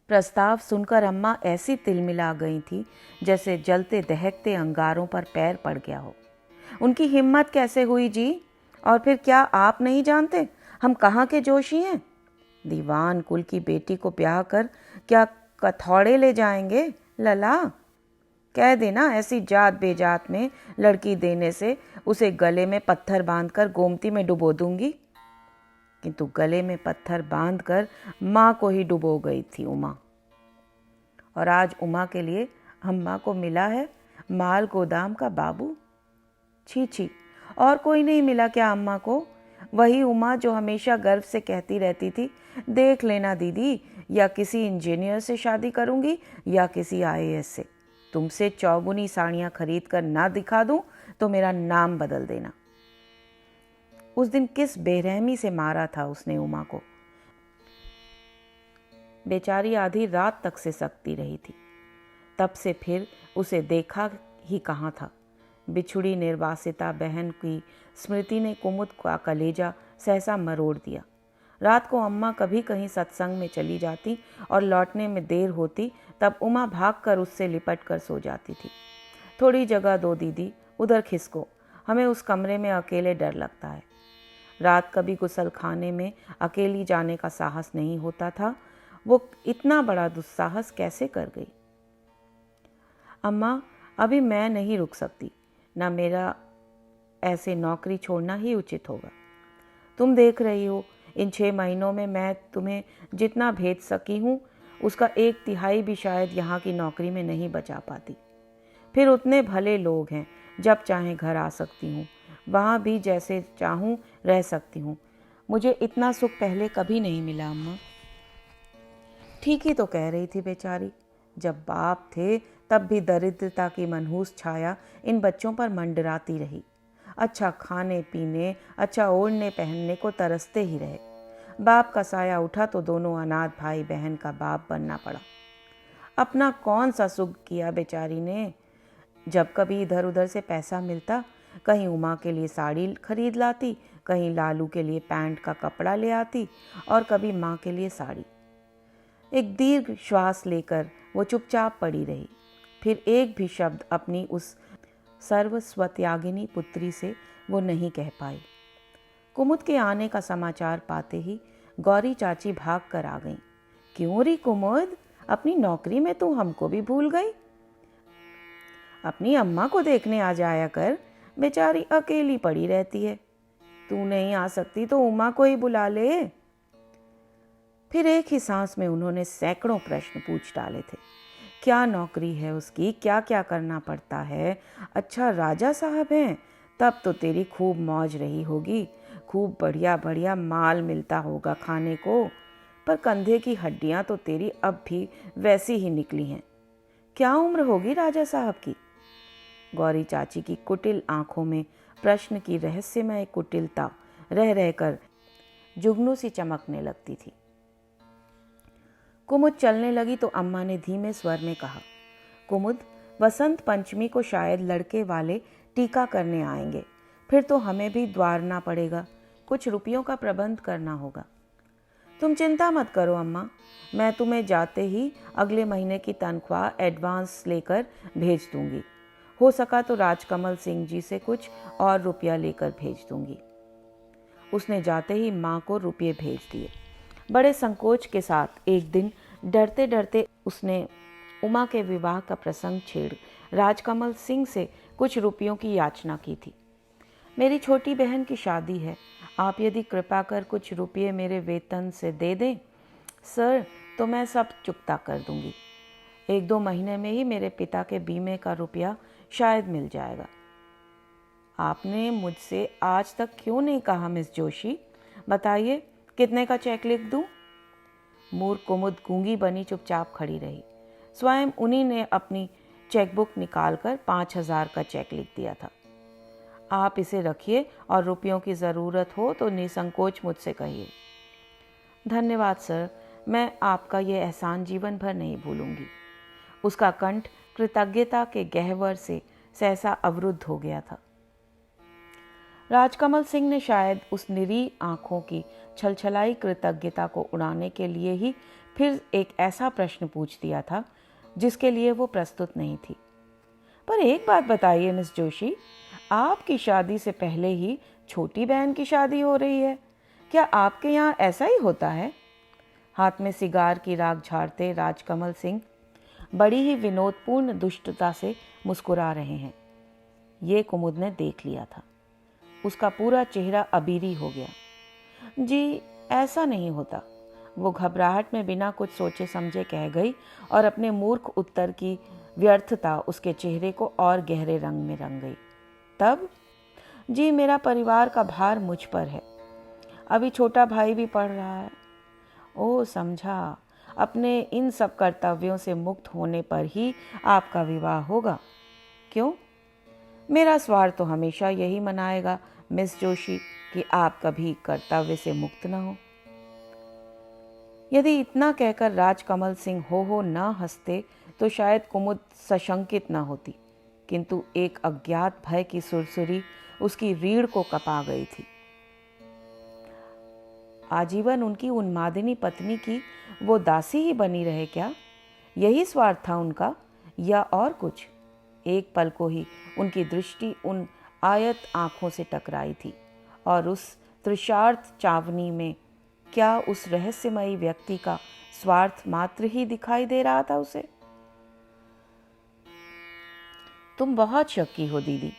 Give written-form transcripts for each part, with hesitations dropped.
प्रस्ताव सुनकर अम्मा ऐसी तिलमिला गई थी जैसे जलते दहकते अंगारों पर पैर पड़ गया हो। उनकी हिम्मत कैसे हुई जी? और फिर क्या आप नहीं जानते हम कहाँ के जोशी हैं? दीवान कुल की बेटी को ब्याह कर क्या कथौड़े ले जाएंगे? लला, कह देना ऐसी जात बेजात में लड़की देने से उसे गले में पत्थर बांधकर गोमती में डुबो दूंगी। किंतु गले में पत्थर बांधकर माँ को ही डुबो गई थी उमा। और आज उमा के लिए अम्मा को मिला है माल गोदाम का बाबू। छी छी, और कोई नहीं मिला क्या अम्मा को? वही उमा जो हमेशा गर्व से कहती रहती थी, देख लेना दीदी, या किसी इंजीनियर से शादी करूंगी या किसी आईएएस से। तुमसे चौगुनी साड़ियां खरीद कर ना दिखा दूं तो मेरा नाम बदल देना। उस दिन किस बेरहमी से मारा था उसने उमा को। बेचारी आधी रात तक से सकती रही थी। तब से फिर उसे देखा ही कहाँ था। बिछुड़ी निर्वासिता बहन की स्मृति ने कुमुद का कलेजा सहसा मरोड़ दिया। रात को अम्मा कभी कहीं सत्संग में चली जाती और लौटने में देर होती, तब उमा भागकर उससे लिपट कर सो जाती थी। थोड़ी जगह दो दीदी, उधर खिसको, हमें उस कमरे में अकेले डर लगता है। रात कभी गुसल खाने में अकेली जाने का साहस नहीं होता था, वो इतना बड़ा दुस्साहस कैसे कर गई? अम्मा, अभी मैं नहीं रुक सकती, ना मेरा ऐसे नौकरी छोड़ना ही उचित होगा। तुम देख रही हो, इन 6 महीनों में मैं तुम्हें जितना भेज सकी हूँ उसका 1/3 भी शायद यहाँ की नौकरी में नहीं बचा पाती। फिर उतने भले लोग हैं, जब चाहें घर आ सकती हूँ, वहाँ भी जैसे चाहूँ रह सकती हूँ। मुझे इतना सुख पहले कभी नहीं मिला अम्मा। ठीक ही तो कह रही थी बेचारी। जब बाप थे तब भी दरिद्रता की मनहूस छाया इन बच्चों पर मंडराती रही। अच्छा खाने पीने, अच्छा ओढ़ने पहनने को तरसते ही रहे। बाप का साया उठा तो दोनों अनाथ भाई बहन का बाप बनना पड़ा। अपना कौन सा सुख किया बेचारी ने। जब कभी इधर उधर से पैसा मिलता, कहीं उमा के लिए साड़ी खरीद लाती, कहीं लालू के लिए पैंट का कपड़ा ले आती और कभी माँ के लिए साड़ी। एक दीर्घ श्वास लेकर वो चुपचाप पड़ी रही। फिर एक भी शब्द अपनी उस सर्वस्वत्यागिनी पुत्री से वो नहीं कह पाई। कुमुद के आने का समाचार पाते ही गौरी चाची भाग कर आ गईं। क्यों री कुमुद, अपनी नौकरी में तू हमको भी भूल गई? अपनी अम्मा को देखने आ जाया कर, बेचारी अकेली पड़ी रहती है। तू नहीं आ सकती तो उमा को ही बुला ले। फिर एक ही सांस में उन्होंने सैकड़ों प्रश्न पूछ डाले थे। क्या नौकरी है उसकी, क्या क्या करना पड़ता है? अच्छा राजा साहब हैं, तब तो तेरी खूब मौज रही होगी, खूब बढ़िया बढ़िया माल मिलता होगा खाने को। पर कंधे की हड्डियां तो तेरी अब भी वैसी ही निकली हैं। क्या उम्र होगी राजा साहब की? गौरी चाची की कुटिल आंखों में प्रश्न की रहस्यमय कुटिलता रह रहकर जुगनू सी चमकने लगती थी। कुमुद चलने लगी तो अम्मा ने धीमे स्वर में कहा, कुमुद, वसंत पंचमी को शायद लड़के वाले टीका करने आएंगे। फिर तो हमें भी द्वारना पड़ेगा, कुछ रुपयों का प्रबंध करना होगा। तुम चिंता मत करो अम्मा, मैं तुम्हें जाते ही अगले महीने की तनख्वाह एडवांस लेकर भेज दूंगी। हो सका तो राजकमल सिंह जी से कुछ और रुपया लेकर भेज दूंगी। उसने जाते ही माँ को रुपये भेज दिए। बड़े संकोच के साथ एक दिन डरते डरते उसने उमा के विवाह का प्रसंग छेड़ राजकमल सिंह से कुछ रुपयों की याचना की थी। मेरी छोटी बहन की शादी है, आप यदि कृपा कर कुछ रुपये मेरे वेतन से दे दें सर, तो मैं सब चुकता कर दूंगी। 1-2 महीने में ही मेरे पिता के बीमे का रुपया शायद मिल जाएगा। आपने मुझसे आज तक क्यों नहीं कहा मिस जोशी? बताइए, कितने का चेक लिख दूं? मूर्ख कुमुद गूंगी बनी चुपचाप खड़ी रही। स्वयं उन्हीं ने अपनी चेकबुक निकालकर 5,000 का चेक लिख दिया था। आप इसे रखिए और रुपयों की ज़रूरत हो तो निसंकोच मुझसे कहिए। धन्यवाद सर, मैं आपका ये एहसान जीवन भर नहीं भूलूंगी। उसका कंठ कृतज्ञता के गहवर से सहसा अवरुद्ध हो गया था। राजकमल सिंह ने शायद उस निरी आंखों की छलछलाई कृतज्ञता को उड़ाने के लिए ही फिर एक ऐसा प्रश्न पूछ दिया था जिसके लिए वो प्रस्तुत नहीं थी। पर एक बात बताइए मिस जोशी, आपकी शादी से पहले ही छोटी बहन की शादी हो रही है, क्या आपके यहाँ ऐसा ही होता है? हाथ में सिगार की राख झाड़ते राजकमल सिंह बड़ी ही विनोदपूर्ण दुष्टता से मुस्कुरा रहे हैं। ये कुमुद ने देख लिया था। उसका पूरा चेहरा अबीरी हो गया। जी, ऐसा नहीं होता, वो घबराहट में बिना कुछ सोचे समझे कह गई और अपने मूर्ख उत्तर की व्यर्थता उसके चेहरे को और गहरे रंग में रंग गई। तब जी, मेरा परिवार का भार मुझ पर है, अभी छोटा भाई भी पढ़ रहा है। ओ समझा, अपने इन सब कर्तव्यों से मुक्त होने पर ही आपका विवाह होगा। क्यों? मेरा स्वार्थ तो हमेशा यही मनाएगा मिस जोशी कि आप कभी कर्तव्य से मुक्त न हो। यदि इतना कहकर राजकमल सिंह हो न हंसते तो शायद कुमुद सशंकित न होती, किंतु एक अज्ञात भय की सुरसुरी उसकी रीढ़ को कपा गई थी। आजीवन उनकी उन्मादिनी पत्नी की वो दासी ही बनी रहे क्या? यही स्वार्थ था उनका या और कुछ? एक पल को ही उनकी दृष्टि उन आयत आंखों से टकराई थी और उस तृषार्थ चावनी में क्या उस रहस्यमयी व्यक्ति का स्वार्थ मात्र ही दिखाई दे रहा था उसे? तुम बहुत शक्की हो दीदी,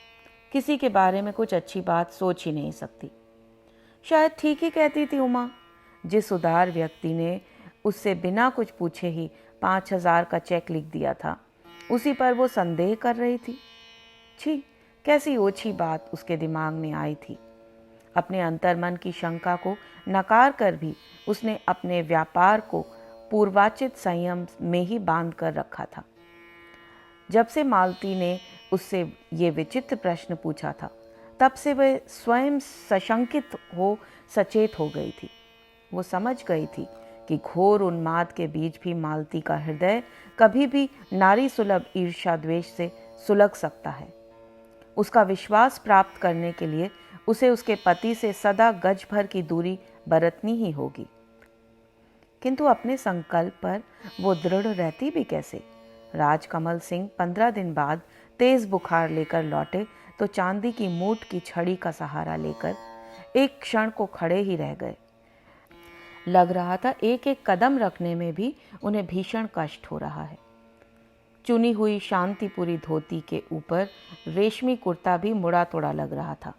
किसी के बारे में कुछ अच्छी बात सोच ही नहीं सकती। शायद ठीक ही कहती थी उमा। जिस उदार व्यक्ति ने उससे बिना कुछ पूछे ही 5,000 का चेक लिख दिया था, उसी पर वो संदेह कर रही थी। छी, कैसी ओछी बात उसके दिमाग में आई थी। अपने अंतर्मन की शंका को नकार कर भी उसने अपने व्यापार को पूर्वाचित संयम में ही बांध कर रखा था। जब से मालती ने उससे ये विचित्र प्रश्न पूछा था, तब से वह स्वयं सशंकित हो सचेत हो गई थी। वो समझ गई थी कि घोर उन्माद के बीच भी मालती का हृदय कभी भी नारी सुलभ ईर्ष्या द्वेष से सुलग सकता है। उसका विश्वास प्राप्त करने के लिए उसे उसके पति से सदा गज भर की दूरी बरतनी ही होगी। किंतु अपने संकल्प पर वो दृढ़ रहती भी कैसे? राजकमल सिंह 15 दिन बाद तेज बुखार लेकर लौटे तो चांदी की मूठ की छड़ी का सहारा लेकर एक क्षण को खड़े ही रह गए। लग रहा था एक एक कदम रखने में भी उन्हें भीषण कष्ट हो रहा है। चुनी हुई शांतिपुरी धोती के ऊपर रेशमी कुर्ता भी मुड़ा तोड़ा लग रहा था।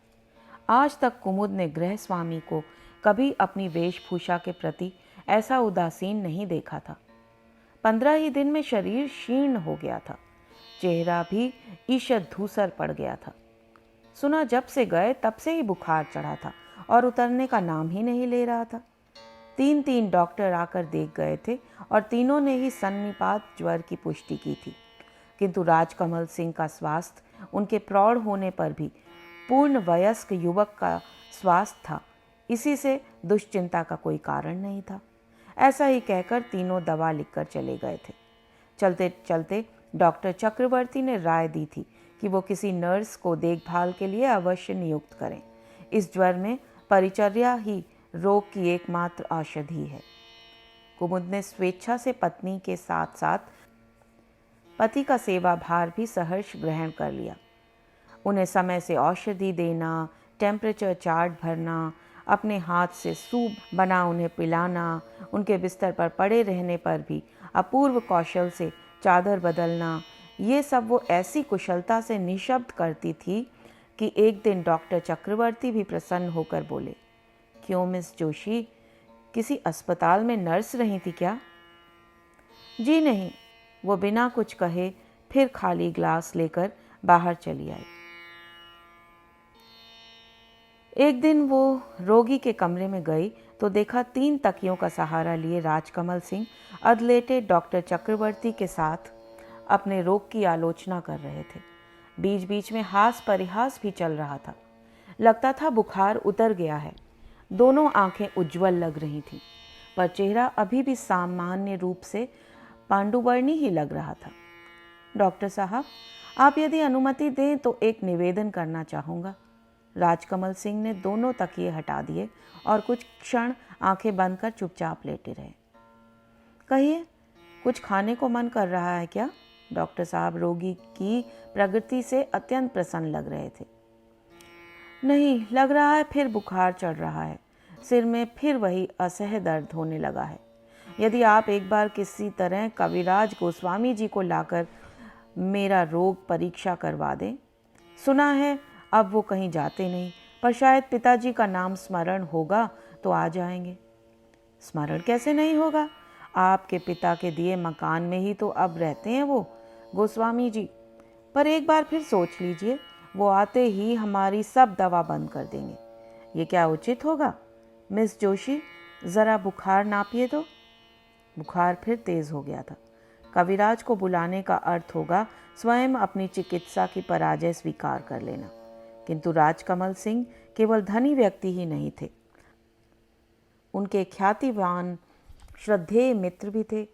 आज तक कुमुद ने गृह स्वामी को कभी अपनी वेशभूषा के प्रति ऐसा उदासीन नहीं देखा था। 15 ही दिन में शरीर क्षीण हो गया था, चेहरा भी ईषद धूसर पड़ गया था। सुना जब से गए तब से ही बुखार चढ़ा था और उतरने का नाम ही नहीं ले रहा था। 3 डॉक्टर आकर देख गए थे और तीनों ने ही सन्निपात ज्वर की पुष्टि की थी, किंतु राजकमल सिंह का स्वास्थ्य उनके प्रौढ़ होने पर भी पूर्ण वयस्क युवक का स्वास्थ्य था। इसी से दुश्चिंता का कोई कारण नहीं था। ऐसा ही कहकर तीनों दवा लिखकर चले गए थे। चलते चलते डॉक्टर चक्रवर्ती ने राय दी थी कि वो किसी नर्स को देखभाल के लिए अवश्य नियुक्त करें। इस ज्वर में परिचर्या ही रोग की एकमात्र औषधि है। कुमुद ने स्वेच्छा से पत्नी के साथ साथ पति का सेवा भार भी सहर्ष ग्रहण कर लिया। उन्हें समय से औषधि देना, टेम्परेचर चार्ट भरना, अपने हाथ से सूप बना उन्हें पिलाना, उनके बिस्तर पर पड़े रहने पर भी अपूर्व कौशल से चादर बदलना, ये सब वो ऐसी कुशलता से निःशब्द करती थी कि एक दिन डॉक्टर चक्रवर्ती भी प्रसन्न होकर बोले, क्यों मिस जोशी, किसी अस्पताल में नर्स रही थी क्या? जी नहीं, वो बिना कुछ कहे फिर खाली ग्लास लेकर बाहर चली आई। एक दिन वो रोगी के कमरे में गई तो देखा 3 तकियों का सहारा लिए राजकमल सिंह अधलेटे डॉक्टर चक्रवर्ती के साथ अपने रोग की आलोचना कर रहे थे। बीच बीच में हास परिहास भी चल रहा था। लगता था बुखार उतर गया है। दोनों आंखें उज्जवल लग रही थीं, पर चेहरा अभी भी सामान्य रूप से पांडुवर्णी ही लग रहा था। डॉक्टर साहब, आप यदि अनुमति दें तो एक निवेदन करना चाहूँगा। राजकमल सिंह ने दोनों तकिए हटा दिए और कुछ क्षण आंखें बंद कर चुपचाप लेटे रहे। कहिए, कुछ खाने को मन कर रहा है क्या? डॉक्टर साहब रोगी की प्रगति से अत्यंत प्रसन्न लग रहे थे। नहीं, लग रहा है फिर बुखार चढ़ रहा है। सिर में फिर वही असह्य दर्द होने लगा है। यदि आप एक बार किसी तरह कविराज गोस्वामी जी को लाकर मेरा रोग परीक्षा करवा दें। सुना है अब वो कहीं जाते नहीं, पर शायद पिताजी का नाम स्मरण होगा तो आ जाएंगे। स्मरण कैसे नहीं होगा? आपके पिता के दिए मकान में ही तो अब रहते हैं वो गोस्वामी जी। पर एक बार फिर सोच लीजिए, वो आते ही हमारी सब दवा बंद कर देंगे। ये क्या उचित होगा? मिस जोशी, ज़रा बुखार नापिए तो। बुखार फिर तेज हो गया था। कविराज को बुलाने का अर्थ होगा स्वयं अपनी चिकित्सा की पराजय स्वीकार कर लेना। किंतु राजकमल सिंह केवल धनी व्यक्ति ही नहीं थे, उनके ख्यातिवान श्रद्धेय मित्र भी थे।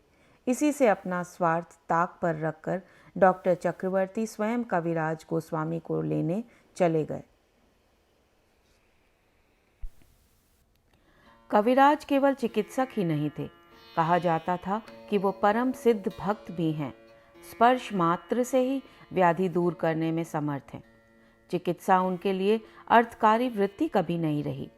इसी से अपना स्वार्थ ताक पर रखकर डॉक्टर चक्रवर्ती स्वयं कविराज गोस्वामी को लेने चले गए। कविराज केवल चिकित्सक ही नहीं थे, कहा जाता था कि वो परम सिद्ध भक्त भी हैं। स्पर्श मात्र से ही व्याधि दूर करने में समर्थ हैं। चिकित्सा उनके लिए अर्थकारी वृत्ति कभी नहीं रही।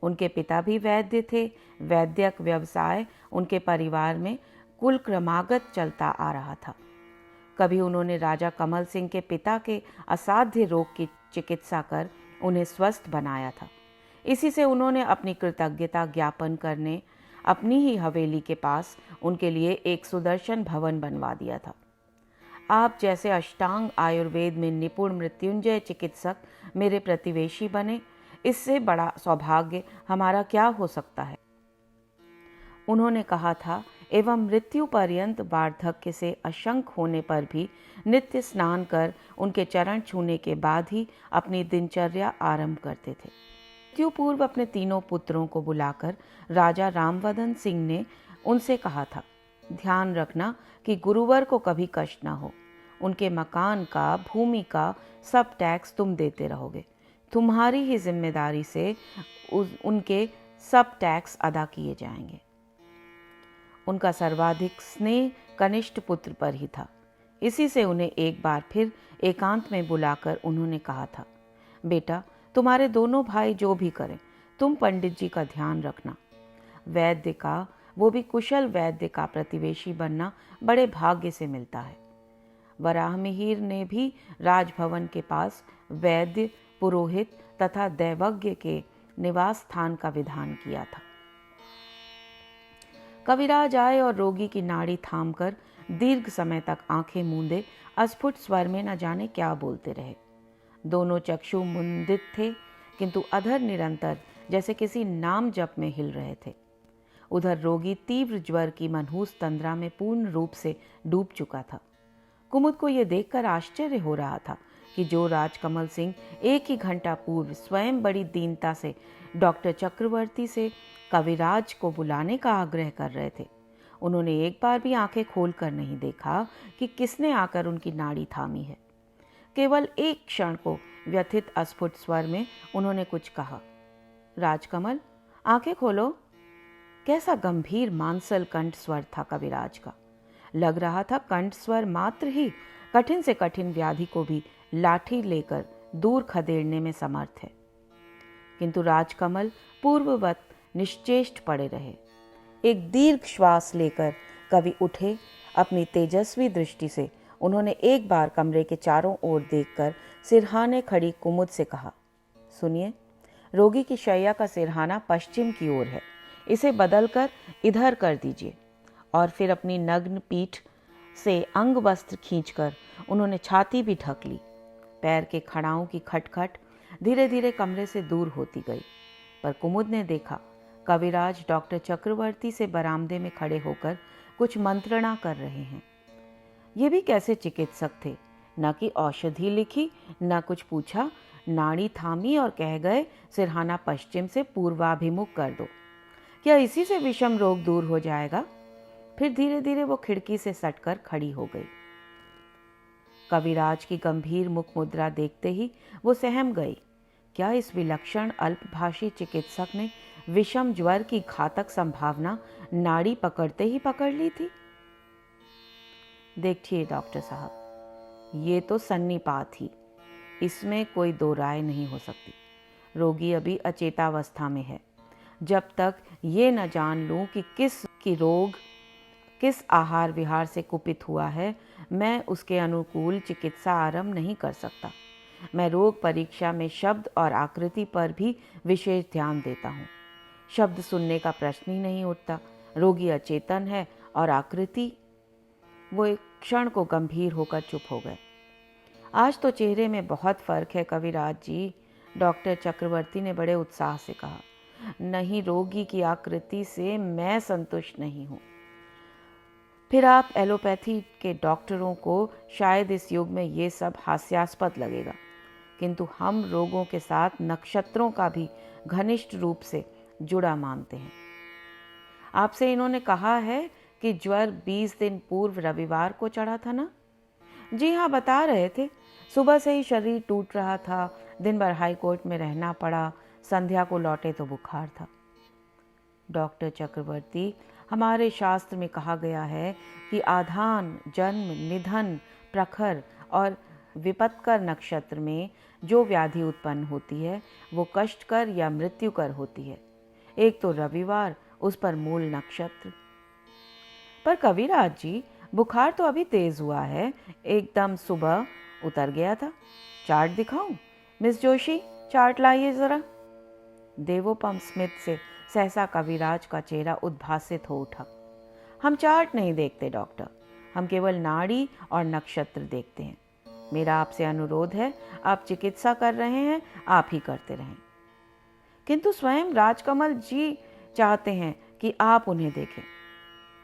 उनके पिता भी वैद्य थे। वैद्यक व्यवसाय उनके परिवार में कुल क्रमागत चलता आ रहा था। कभी उन्होंने राजा कमल सिंह के पिता के असाध्य रोग की चिकित्सा कर उन्हें स्वस्थ बनाया था। इसी से उन्होंने अपनी कृतज्ञता ज्ञापन करने अपनी ही हवेली के पास उनके लिए एक सुदर्शन भवन बनवा दिया था। आप जैसे अष्टांग आयुर्वेद में निपुण मृत्युंजय चिकित्सक मेरे प्रतिवेशी बने, इससे बड़ा सौभाग्य हमारा क्या हो सकता है। उन्होंने कहा था, एवं मृत्यु पर्यंत वार्धक्य से अशंक होने पर भी नित्य स्नान कर उनके चरण छूने के बाद ही अपनी दिनचर्या आरंभ करते थे। मृत्यु पूर्व अपने तीनों पुत्रों को बुलाकर राजा रामवदन सिंह ने उनसे कहा था, ध्यान रखना कि गुरुवर को कभी कष्ट न हो। उनके मकान का, भूमि का सब टैक्स तुम देते रहोगे। तुम्हारी ही जिम्मेदारी से उनके सब टैक्स अदा किए जाएंगे। उनका सर्वाधिक स्नेह कनिष्ठ पुत्र पर ही था। इसी से उन्हें एक बार फिर एकांत में बुलाकर उन्होंने कहा था, बेटा, तुम्हारे दोनों भाई जो भी करें, तुम पंडित जी का ध्यान रखना। वैद्य का, वो भी कुशल वैद्य का प्रतिवेशी बनना बड़े भाग्य से मिलता है। वराहमिहिर ने भी राजभवन के पास वैद्य, पुरोहित तथा दैवज्ञ के निवास स्थान का विधान किया था। कविराज आए और रोगी की नाड़ी थामकर दीर्घ समय तक आंखें मूंदे अस्फुट स्वर में न जाने क्या बोलते रहे। दोनों चक्षु मुंदित थे, किंतु अधर निरंतर जैसे किसी नाम जप में हिल रहे थे। उधर रोगी तीव्र ज्वर की मनहूस तंद्रा में पूर्ण रूप से डूब चुका था। कुमुद को यह देखकर आश्चर्य हो रहा था कि जो राजकमल सिंह एक ही घंटा पूर्व स्वयं बड़ी दीनता से डॉक्टर चक्रवर्ती से कविराज को बुलाने का आग्रह कर रहे थे, उन्होंने एक बार भी आंखें खोलकर नहीं देखा कि किसने आकर उनकी नाड़ी थामी है। केवल एक क्षण को व्यथित अस्फुट स्वर में उन्होंने कुछ कहा, राजकमल, आंखें खोलो। कैसा गंभीर मांसल कंठ स्वर था कविराज का। लग रहा था कंठ स्वर मात्र ही कठिन से कठिन व्याधि को भी लाठी लेकर दूर खदेड़ने में समर्थ है। किंतु राजकमल पूर्ववत निश्चेष्ट पड़े रहे। एक दीर्घ श्वास लेकर कवि उठे। अपनी तेजस्वी दृष्टि से उन्होंने एक बार कमरे के चारों ओर देखकर सिरहाने खड़ी कुमुद से कहा, सुनिए, रोगी की शैया का सिरहाना पश्चिम की ओर है, इसे बदलकर इधर कर दीजिए। और फिर अपनी नग्न पीठ से अंग वस्त्र खींचकर उन्होंने छाती भी ढक ली। पैर के खड़ाओं की खटखट धीरे धीरे कमरे से दूर होती गई, पर कुमुद ने देखा कविराज डॉक्टर चक्रवर्ती से बरामदे में खड़े होकर कुछ मंत्रणा कर रहे हैं। ये भी कैसे चिकित्सक थे, न कि औषधि लिखी, न कुछ पूछा, नाड़ी थामी और कह गए सिरहाना पश्चिम से पूर्वाभिमुख कर दो। क्या इसी से विषम रोग दूर हो जाएगा? फिर धीरे धीरे वो खिड़की से सटकर खड़ी हो गई। कविराज की गंभीर मुख मुद्रा देखते ही वो सहम गई। क्या इस विलक्षण अल्पभाषी चिकित्सक ने विषम ज्वर की घातक संभावना नाड़ी पकड़ते ही पकड़ ली थी? देखिए डॉक्टर साहब, ये तो सन्निपात ही, इसमें कोई दो राय नहीं हो सकती। रोगी अभी अचेतावस्था में है। जब तक ये न जान लूं कि किस रोग किस आहार विहार से कुपित हुआ है, मैं उसके अनुकूल चिकित्सा आरंभ नहीं कर सकता। मैं रोग परीक्षा में शब्द और आकृति पर भी विशेष ध्यान देता हूँ। शब्द सुनने का प्रश्न ही नहीं उठता। रोगी अचेतन है और आकृति। वो एक क्षण को गंभीर होकर चुप हो गए। आज तो चेहरे में बहुत फर्क है कविराज जी, डॉक्टर चक्रवर्ती ने बड़े उत्साह से कहा। नहीं, रोगी की आकृति से मैं संतुष्ट नहीं हूँ। फिर आप एलोपैथी के डॉक्टरों को शायद इस युग में ये सब हास्यास्पद लगेगा, किंतु हम रोगों के साथ नक्षत्रों का भी घनिष्ठ रूप से जुड़ा मानते हैं। आपसे इन्होंने कहा है कि ज्वर 20 दिन पूर्व रविवार को चढ़ा था ना? जी हाँ, बता रहे थे। सुबह से ही शरीर टूट रहा था, दिन भर हाई कोर्ट में रहना पड़ा, संध्या को लौटे तो बुखार था। डॉक्टर चक्रवर्ती, हमारे शास्त्र में कहा गया है कि आधान, जन्म, निधन, प्रखर और विपत्कर नक्षत्र में जो व्याधि उत्पन्न होती है वो कष्टकर या मृत्युकर होती है। एक तो रविवार, उस पर मूल नक्षत्र। पर कविराज जी, बुखार तो अभी तेज हुआ है, एकदम सुबह उतर गया था। चार्ट दिखाऊं? मिस जोशी, चार्ट लाइए जरा। देवोपम स्मित से सहसा कविराज का चेहरा उद्भासित हो उठा। हम चार्ट नहीं देखते डॉक्टर, हम केवल नाड़ी और नक्षत्र देखते हैं। मेरा आपसे अनुरोध है, आप चिकित्सा कर रहे हैं, आप ही करते रहें। किंतु स्वयं राजकमल जी चाहते हैं कि आप उन्हें देखें।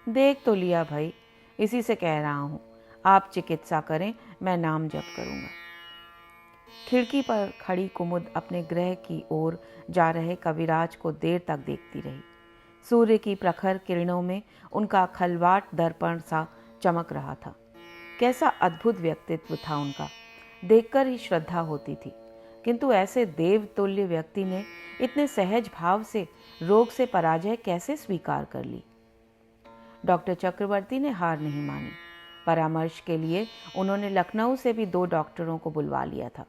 देख तो लिया भाई, इसी से कह रहा हूं, आप चिकित्सा करें, मैं नाम जप करूंगा। खिड़की पर खड़ी कुमुद अपने गृह की ओर जा रहे कविराज को देर तक देखती रही। सूर्य की प्रखर किरणों में उनका खलवाट दर्पण सा चमक रहा था। कैसा अद्भुत व्यक्तित्व था उनका, देखकर ही श्रद्धा होती थी। किंतु ऐसे देवतुल्य व्यक्ति ने इतने सहज भाव से रोग से पराजय कैसे स्वीकार कर ली? डॉक्टर चक्रवर्ती ने हार नहीं मानी। परामर्श के लिए उन्होंने लखनऊ से भी 2 डॉक्टरों को बुलवा लिया था।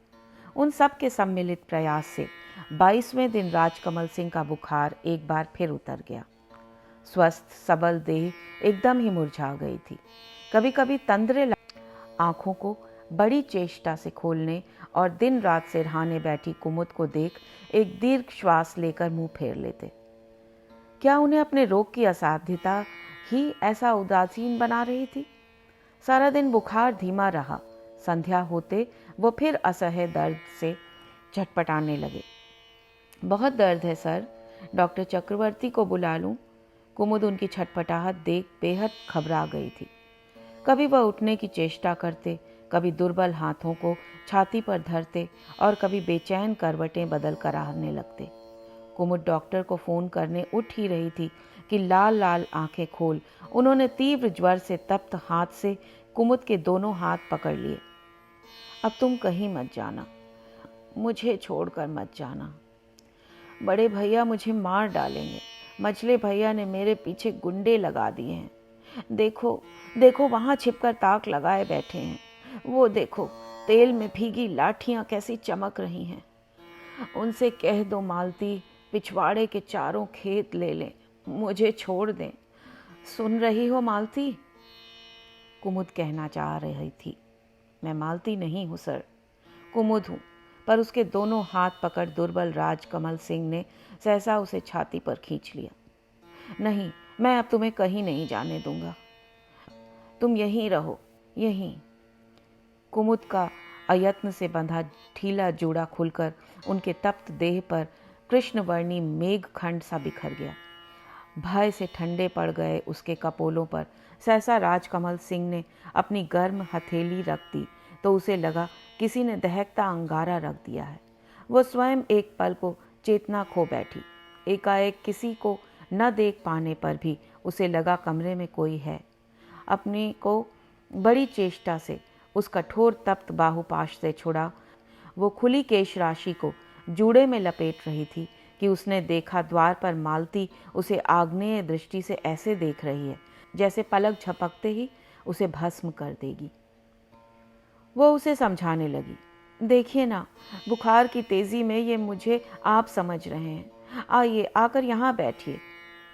उन सब के सम्मिलित प्रयास से 22वें दिन राजकमल सिंह का बुखार एक बार फिर उतर गया। स्वस्थ सबल देह एकदम ही मुरझा गई थी। कभी कभी तंद्रे आंखों को बड़ी चेष्टा से खोलने और दिन रात सिरहाने बैठी कुमुद को देख एक दीर्घ श्वास लेकर मुंह फेर लेते। क्या उन्हें अपने रोग की असाध्यता ही ऐसा उदासीन बना रही थी? सारा दिन बुखार धीमा रहा। संध्या होते वो फिर असह्य दर्द से झटपटाने लगे। बहुत दर्द है सर, डॉक्टर चक्रवर्ती को बुला लूं? कुमुद उनकी छटपटाहट देख बेहद घबरा गई थी। कभी वह उठने की चेष्टा करते, कभी दुर्बल हाथों को छाती पर धरते और कभी बेचैन करवटें बदल कर आने लगते। कुमुद डॉक्टर को फोन करने उठ ही रही थी कि लाल लाल आंखें खोल उन्होंने तीव्र ज्वर से तप्त हाथ से कुमुद के दोनों हाथ पकड़ लिए। अब तुम कहीं मत जाना, मुझे छोड़कर मत जाना। बड़े भैया मुझे मार डालेंगे। मझले भैया ने मेरे पीछे गुंडे लगा दिए हैं। देखो देखो, वहां छिपकर ताक लगाए बैठे हैं। वो देखो, तेल में भीगी लाठियां कैसी चमक रही हैं। उनसे कह दो मालती पिछवाड़े के चारों खेत ले लें, मुझे छोड़ दें। सुन रही हो मालती? कुमुद कहना चाह रही थी। मैं मालती नहीं हूँ सर, कुमुद हूँ। पर उसके दोनों हाथ पकड़ दुर्बल राजकमल सिंह ने सहसा उसे छाती पर खींच लिया। नहीं, मैं अब तुम्हें कहीं नहीं जाने दूंगा, तुम यहीं रहो, यहीं। कुमुद का अयत्न से बंधा ढीला जूड़ा खुलकर उनके तप्त देह पर कृष्णवर्णी मेघखंड सा बिखर गया। भय से ठंडे पड़ गए उसके कपोलों पर सहसा राजकमल सिंह ने अपनी गर्म हथेली रख दी तो उसे लगा किसी ने दहकता अंगारा रख दिया है। वो स्वयं एक पल को चेतना खो बैठी। एकाएक किसी को न देख पाने पर भी उसे लगा कमरे में कोई है। अपने को बड़ी चेष्टा से उस कठोर तप्त बाहुपाश से छुड़ा वो खुली केश राशि को जूड़े में लपेट रही थी कि उसने देखा द्वार पर मालती उसे आग्नेय दृष्टि से ऐसे देख रही है जैसे पलक झपकते ही उसे भस्म कर देगी। वो उसे समझाने लगी, देखिए ना, बुखार की तेजी में ये मुझे आप समझ रहे हैं, आइए आकर यहाँ बैठिए।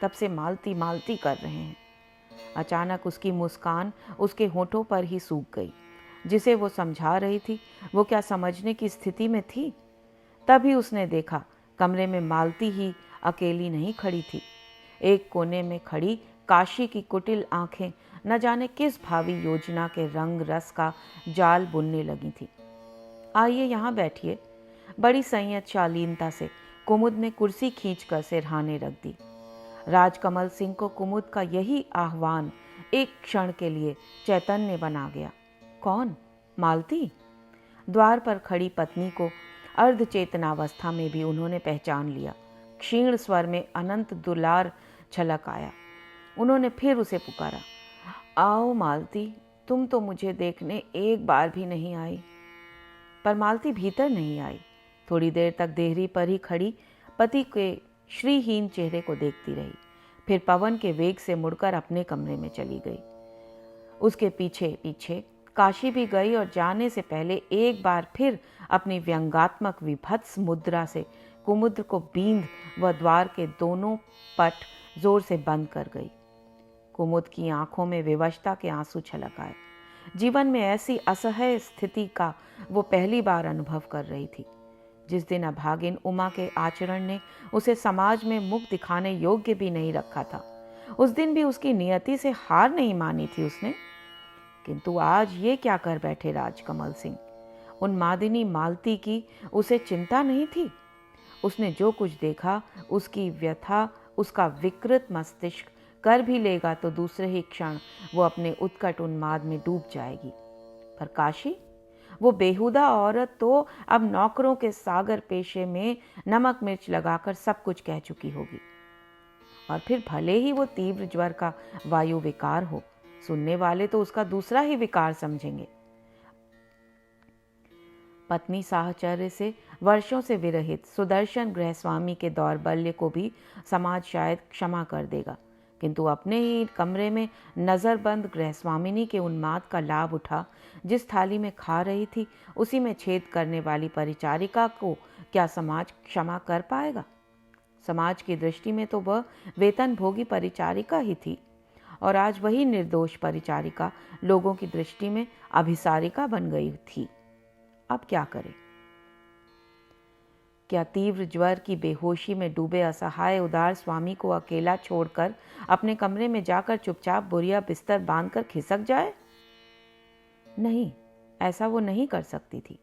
तब से मालती मालती कर रहे हैं। अचानक उसकी मुस्कान उसके होठों पर ही सूख गई। जिसे वो समझा रही थी वो क्या समझने की स्थिति में थी? तभी उसने देखा कमरे में मालती ही अकेली नहीं खड़ी थी। एक कोने में खड़ी काशी की कुटिल आंखें न जाने किस भावी योजना के रंग रस का जाल बुनने लगी थी। आइए यहाँ बैठिए। बड़ी संयत शालीनता से कुमुद ने कुर्सी खींचकर सिरहाने रख दी। राजकमल सिंह को कुमुद का यही आह्वान एक क्षण के लिए चैतन्य बना गया। कौन? मालती? द्वार पर खड़ी पत्नी को अर्धचेतनावस्था में भी उन्होंने पहचान लिया। क्षीण स्वर में अनंत दुलार छलक आया। उन्होंने फिर उसे पुकारा, आओ मालती, तुम तो मुझे देखने एक बार भी नहीं आई। पर मालती भीतर नहीं आई। थोड़ी देर तक देहरी पर ही खड़ी पति के श्रीहीन चेहरे को देखती रही, फिर पवन के वेग से मुड़कर अपने कमरे में चली गई। उसके पीछे पीछे काशी भी गई और जाने से पहले एक बार फिर अपनी व्यंगात्मक विभत्स मुद्रा से कुमुद को बींद व द्वार के दोनों पट जोर से बंद कर गई। कुमुद की आंखों में विवशता के आंसू छलक आए। जीवन में ऐसी असह्य स्थिति का वो पहली बार अनुभव कर रही थी। जिस दिन अभागिन उमा के आचरण ने उसे समाज में मुख दिखाने योग्य भी नहीं रखा था, उस दिन भी उसकी नियति से हार नहीं मानी थी उसने। किंतु आज ये क्या कर बैठे राजकमल सिंह? उन्मादिनी मालती की उसे चिंता नहीं थी। उसने जो कुछ देखा उसकी व्यथा उसका विकृत मस्तिष्क कर भी लेगा तो दूसरे ही क्षण वो अपने उत्कट उन्माद में डूब जाएगी। पर काशी, वो बेहुदा औरत तो अब नौकरों के सागर पेशे में नमक मिर्च लगाकर सब कुछ कह चुकी होगी। और फिर भले ही वो तीव्र ज्वर का वायु विकार हो, सुनने वाले तो उसका दूसरा ही विकार समझेंगे। पत्नी साहचर्य से वर्षों से विरहित सुदर्शन गृहस्वामी के दौर्बल्य को भी समाज शायद क्षमा कर देगा, किंतु अपने ही कमरे में नज़रबंद गृहस्वामिनी के उन्माद का लाभ उठा जिस थाली में खा रही थी उसी में छेद करने वाली परिचारिका को क्या समाज क्षमा कर पाएगा? समाज की दृष्टि में तो वह वेतनभोगी परिचारिका ही थी, और आज वही निर्दोष परिचारिका लोगों की दृष्टि में अभिसारिका बन गई थी। अब क्या करे? क्या तीव्र ज्वर की बेहोशी में डूबे असहाय उदार स्वामी को अकेला छोड़कर अपने कमरे में जाकर चुपचाप बोरिया बिस्तर बांधकर खिसक जाए? नहीं, ऐसा वो नहीं कर सकती थी।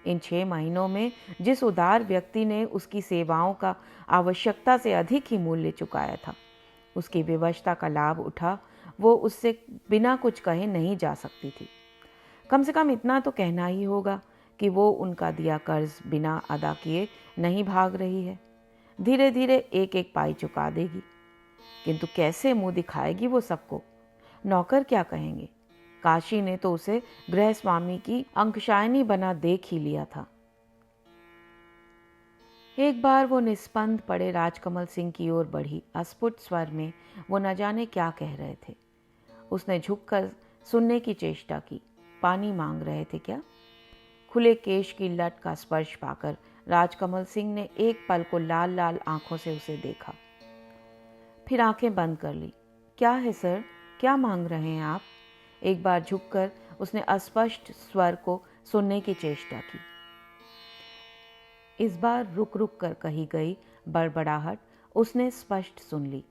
इन 6 महीनों में जिस उदार व्यक्ति ने उसकी सेवाओं का आवश्यकता से अधिक ही मूल्य चुकाया था, उसकी विवशता का लाभ उठा वो उससे बिना कुछ कहे नहीं जा सकती थी। कम से कम इतना तो कहना ही होगा कि वो उनका दिया कर्ज बिना अदा किए नहीं भाग रही है। धीरे धीरे एक एक पाई चुका देगी। किंतु कैसे मुंह दिखाएगी वो सबको? नौकर क्या कहेंगे? काशी ने तो उसे गृहस्वामी की अंकशायनी बना देख ही लिया था। एक बार वो निस्पंद पड़े राजकमल सिंह की ओर बढ़ी। अस्फुट स्वर में वो न जाने क्या कह रहे थे। उसने झुककर सुनने की चेष्टा की। पानी मांग रहे थे क्या? खुले केश की लट का स्पर्श पाकर राजकमल सिंह ने एक पल को लाल लाल आंखों से उसे देखा, फिर आंखें बंद कर ली। क्या है सर, क्या मांग रहे हैं आप? एक बार झुककर उसने अस्पष्ट स्वर को सुनने की चेष्टा की। इस बार रुक रुक कर कही गई बड़बड़ाहट उसने स्पष्ट सुन ली।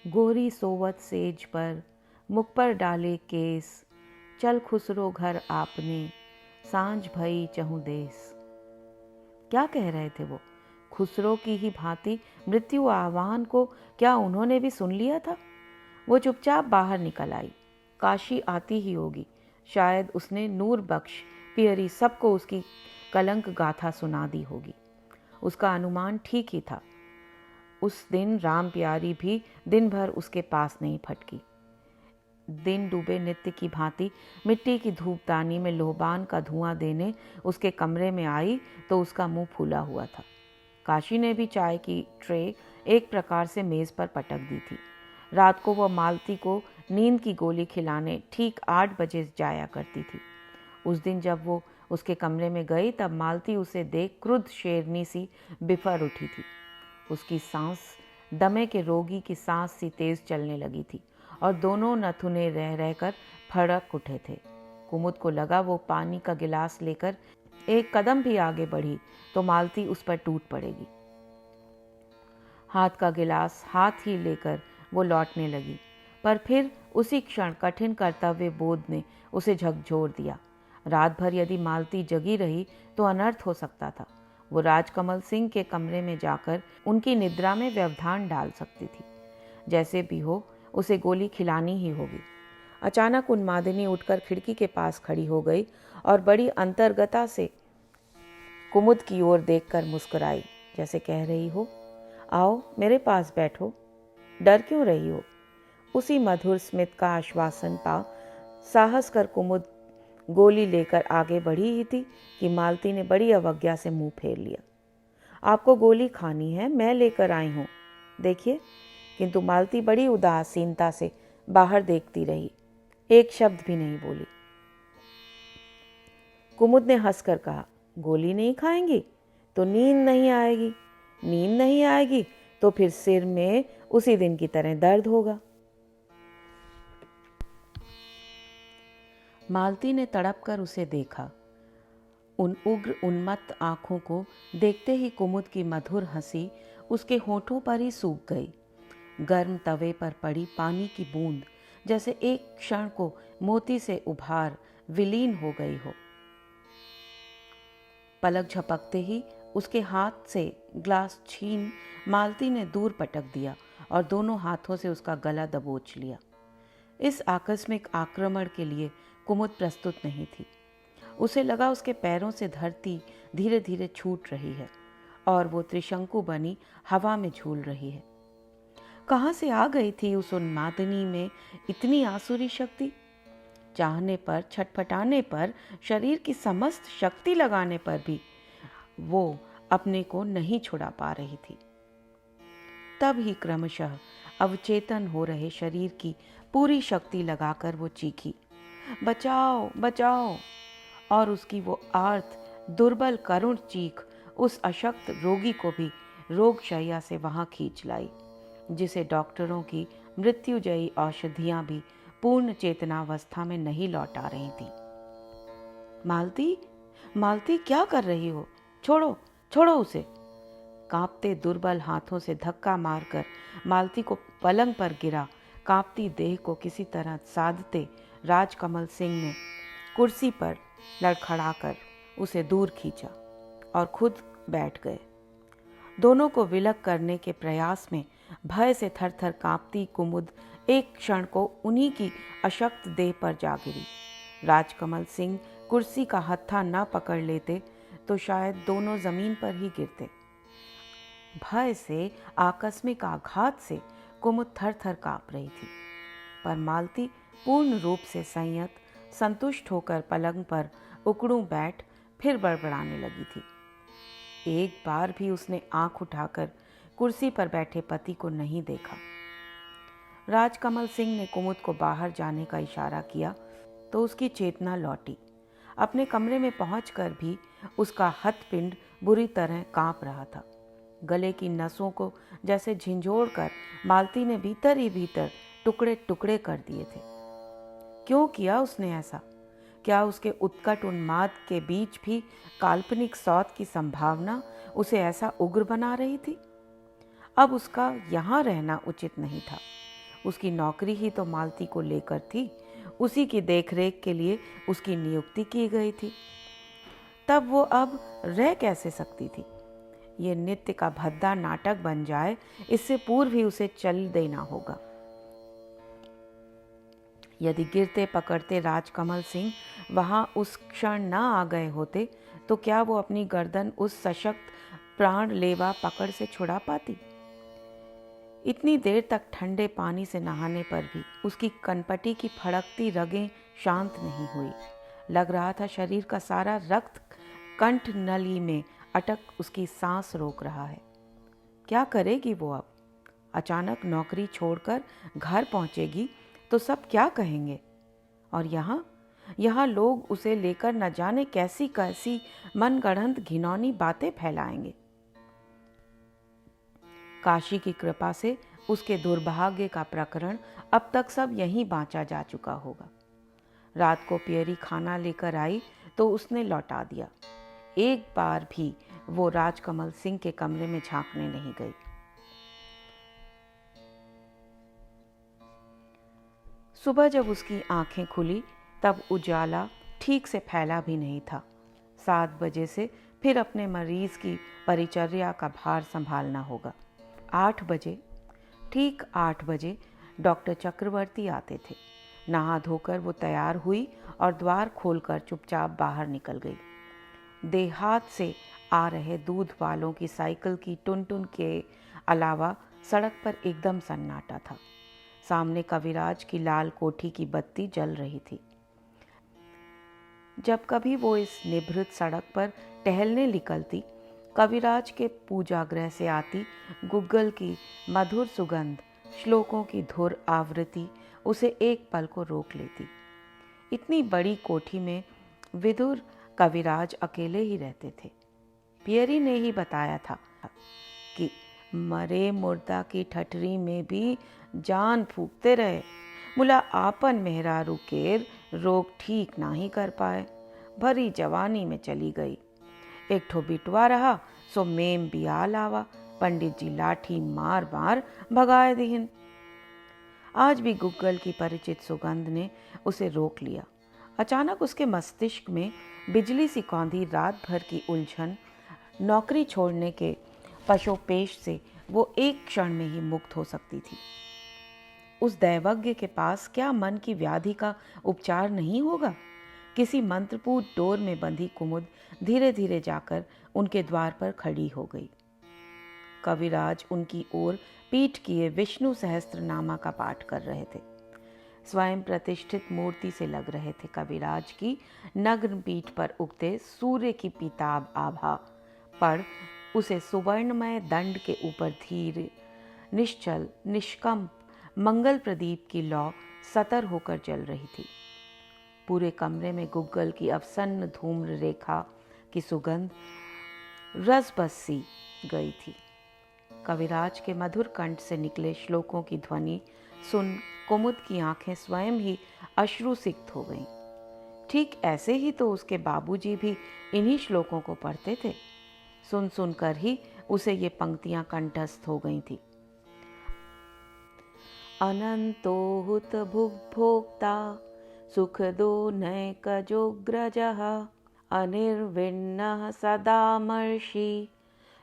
गोरी सोवत सेज पर मुख पर डाले केस, चल खुसरो घर आपने, सांझ भई चहु देस। क्या कह रहे थे वो? खुसरो की ही भांति मृत्यु आह्वान को क्या उन्होंने भी सुन लिया था? वो चुपचाप बाहर निकल आई। काशी आती ही होगी। शायद उसने नूर बख्श पियरी सबको उसकी कलंक गाथा सुना दी होगी। उसका अनुमान ठीक ही था। उस दिन राम प्यारी भी दिन भर उसके पास नहीं फटकी। दिन डूबे नित्य की भांति मिट्टी की धूपदानी में लोहबान का धुआं देने उसके कमरे में आई तो उसका मुंह फूला हुआ था। काशी ने भी चाय की ट्रे एक प्रकार से मेज़ पर पटक दी थी। रात को वह मालती को नींद की गोली खिलाने ठीक 8 बजे जाया करती थी। उस दिन जब वो उसके कमरे में गई तब मालती उसे देख क्रुद्ध शेरनी सी बिफर उठी थी। उसकी सांस दमे के रोगी की सांस सी तेज चलने लगी थी और दोनों नथुने रह रहकर फड़क उठे थे। कुमुद को लगा वो पानी का गिलास लेकर एक कदम भी आगे बढ़ी तो मालती उस पर टूट पड़ेगी। हाथ का गिलास हाथ ही लेकर वो लौटने लगी, पर फिर उसी क्षण कठिन कर्तव्य बोध ने उसे झकझोर दिया। रात भर यदि मालती जगी रही तो अनर्थ हो सकता था। वो राजकमल सिंह के कमरे में जाकर उनकी निद्रा में व्यवधान डाल सकती थी। जैसे भी हो उसे गोली खिलानी ही होगी। अचानक उन्मादिनी उठकर खिड़की के पास खड़ी हो गई और बड़ी अंतर्गता से कुमुद की ओर देखकर मुस्कुराई, जैसे कह रही हो, आओ मेरे पास बैठो, डर क्यों रही हो। उसी मधुर स्मित का आश्वासन पा साहस कर कुमुद गोली लेकर आगे बढ़ी ही थी कि मालती ने बड़ी अवज्ञा से मुंह फेर लिया। आपको गोली खानी है, मैं लेकर आई हूँ, देखिए। किंतु मालती बड़ी उदासीनता से बाहर देखती रही, एक शब्द भी नहीं बोली। कुमुद ने हंसकर कहा, गोली नहीं खाएंगी तो नींद नहीं आएगी, नींद नहीं आएगी तो फिर सिर में उसी दिन की तरह दर्द होगा। मालती ने तड़प कर उसे देखा। उन उग्र उन्मत्त आंखों को देखते ही कुमुद की मधुर हंसी उसके होठों पर ही सूख गई। गर्म तवे पर पड़ी पानी की बूंद जैसे एक क्षण को मोती से उभार विलीन हो गई हो। पलक झपकते ही उसके हाथ से ग्लास छीन मालती ने दूर पटक दिया और दोनों हाथों से उसका गला दबोच लिया। इस आकस्मिक आक्रमण के लिए कुमुद प्रस्तुत नहीं थी। उसे लगा उसके पैरों से धरती धीरे धीरे छूट रही है और वो त्रिशंकु बनी हवा में झूल रही है। कहाँ से आ गई थी उस उन्मादिनी में इतनी आसुरी शक्ति? चाहने पर, छटपटाने पर, शरीर की समस्त शक्ति लगाने पर भी वो अपने को नहीं छुड़ा पा रही थी। तब ही क्रमशः अवचेतन हो रहे शरीर की पूरी शक्ति लगाकर वो चीखी, बचाओ बचाओ। और उसकी वो आर्त दुर्बल करुण चीख उस अशक्त रोगी को भी रोगशैया से वहां खींच लाई, जिसे डॉक्टरों की मृत्युजयी औषधियां भी पूर्ण चेतनावस्था में नहीं लौटा रही थी। मालती, मालती क्या कर रही हो? छोड़ो, छोड़ो उसे। कांपते दुर्बल हाथों से धक्का मारकर मालती को पलंग पर गिरा कांपती देह को किसी तरह साधते राजकमल सिंह ने कुर्सी पर लड़खड़ाकर उसे दूर खींचा और खुद बैठ गए। दोनों को विलग करने के प्रयास में भय से थरथर कांपती कुमुद एक क्षण को उन्हीं की अशक्त देह पर जा गिरी। राजकमल सिंह कुर्सी का हत्था न पकड़ लेते तो शायद दोनों जमीन पर ही गिरते। भय से, आकस्मिक आघात से कुमुद थर थर कांप रही थी, पर मालती पूर्ण रूप से संयत, संतुष्ट होकर पलंग पर उकड़ूं बैठ फिर बड़बड़ाने लगी थी। एक बार भी उसने आंख उठाकर कुर्सी पर बैठे पति को नहीं देखा। राजकमल सिंह ने कुमुद को बाहर जाने का इशारा किया तो उसकी चेतना लौटी। अपने कमरे में पहुंचकर भी उसका हथपिंड बुरी तरह कांप रहा था। गले की नसों को जैसे झिंझोड़कर मालती ने भीतर ही भीतर टुकड़े टुकड़े कर दिए थे। क्यों किया उसने ऐसा? क्या उसके उत्कट उन्माद के बीच भी काल्पनिक सौत की संभावना उसे ऐसा उग्र बना रही थी? अब उसका यहाँ रहना उचित नहीं था। उसकी नौकरी ही तो मालती को लेकर थी, उसी की देखरेख के लिए उसकी नियुक्ति की गई थी। तब वो अब रह कैसे सकती थी? ये नित्य का भद्दा नाटक बन जाए, इससे पूर्व ही उसे चल देना होगा। यदि गिरते पकड़ते राजकमल सिंह वहां उस क्षण न आ गए होते तो क्या वो अपनी गर्दन उस सशक्त प्राण लेवा पकड़ से छुड़ा पाती? इतनी देर तक ठंडे पानी से नहाने पर भी उसकी कनपटी की फड़कती रगें शांत नहीं हुई। लग रहा था शरीर का सारा रक्त कंठ नली में अटक उसकी सांस रोक रहा है। क्या करेगी वो अब? अचानक नौकरी छोड़कर घर पहुंचेगी तो सब क्या कहेंगे? और यहाँ लोग उसे लेकर न जाने कैसी कैसी मनगढ़ंत घिनौनी बातें फैलाएंगे। काशी की कृपा से उसके दुर्भाग्य का प्रकरण अब तक सब यहीं बांचा जा चुका होगा। रात को पियरी खाना लेकर आई तो उसने लौटा दिया। एक बार भी वो राजकमल सिंह के कमरे में झांकने नहीं गई। सुबह जब उसकी आंखें खुली तब उजाला ठीक से फैला भी नहीं था। 7 बजे से फिर अपने मरीज की परिचर्या का भार संभालना होगा। 8 बजे, ठीक 8 बजे डॉक्टर चक्रवर्ती आते थे। नहा धोकर वो तैयार हुई और द्वार खोलकर चुपचाप बाहर निकल गई। देहात से आ रहे दूध वालों की साइकिल की टुन-टुन के अलावा सड़क पर एकदम सन्नाटा था। सामने कविराज की लाल कोठी की बत्ती जल रही थी। जब कभी वो इस निभृत सड़क पर टहलने निकलती, कविराज के पूजागृह से आती गुग्गल की मधुर सुगंध, श्लोकों की धुर आवृत्ति उसे एक पल को रोक लेती। इतनी बड़ी कोठी में विदुर कविराज अकेले ही रहते थे। पियरी ने ही बताया था कि मरे मुर्दा की ठठरी में भी जान फूकते रहे। मुला आपन मेहरारू केर रोग ठीक ना ही कर पाए, भरी जवानी में चली गई। एक ठो बिटवा रहा सो मेम बिया लावा, पंडित जी लाठी मार मार भगाए दिहिन। आज भी गुग्गल की परिचित सुगंध ने उसे रोक लिया। अचानक उसके मस्तिष्क में बिजली सी कौंधी रात भर की उलझन, नौकरी छोड़ने के पशोपेश से वो एक क्षण में ही मुक्त हो सकती थी। उस दैवज्ञ के पास क्या मन की व्याधि का उपचार नहीं होगा? किसी मंत्रपूत डोर में बंधी कुमुद धीरे धीरे जाकर उनके द्वार पर खड़ी हो गई। कविराज उनकी ओर पीठ किए विष्णु सहस्त्रनामा का पाठ कर रहे थे। स्वयं प्रतिष्ठित मूर्ति से लग रहे थे कविराज की नग्न पीठ पर उगते सूर्य की पीताभ आभा पर उसे सुवर्णमय दंड के ऊपर धीर, निश्चल, निष्कंप मंगल प्रदीप की लौ सतर होकर जल रही थी। पूरे कमरे में गुग्गल की अवसन्न धूम्र रेखा की सुगंध रस बस सी गई थी। कविराज के मधुर कंठ से निकले श्लोकों की ध्वनि सुन कुमुद की आंखें स्वयं ही अश्रुसिक्त हो गईं। ठीक ऐसे ही तो उसके बाबूजी भी इन्हीं श्लोकों को पढ़ते थे। सुन सुनकर ही उसे ये पंक्तियां कंठस्थ हो गई थी। अनंतो हुत भुक्भोक्ता सुखदो नैकजोग्रजः अनिर्विण्णः सदामर्षि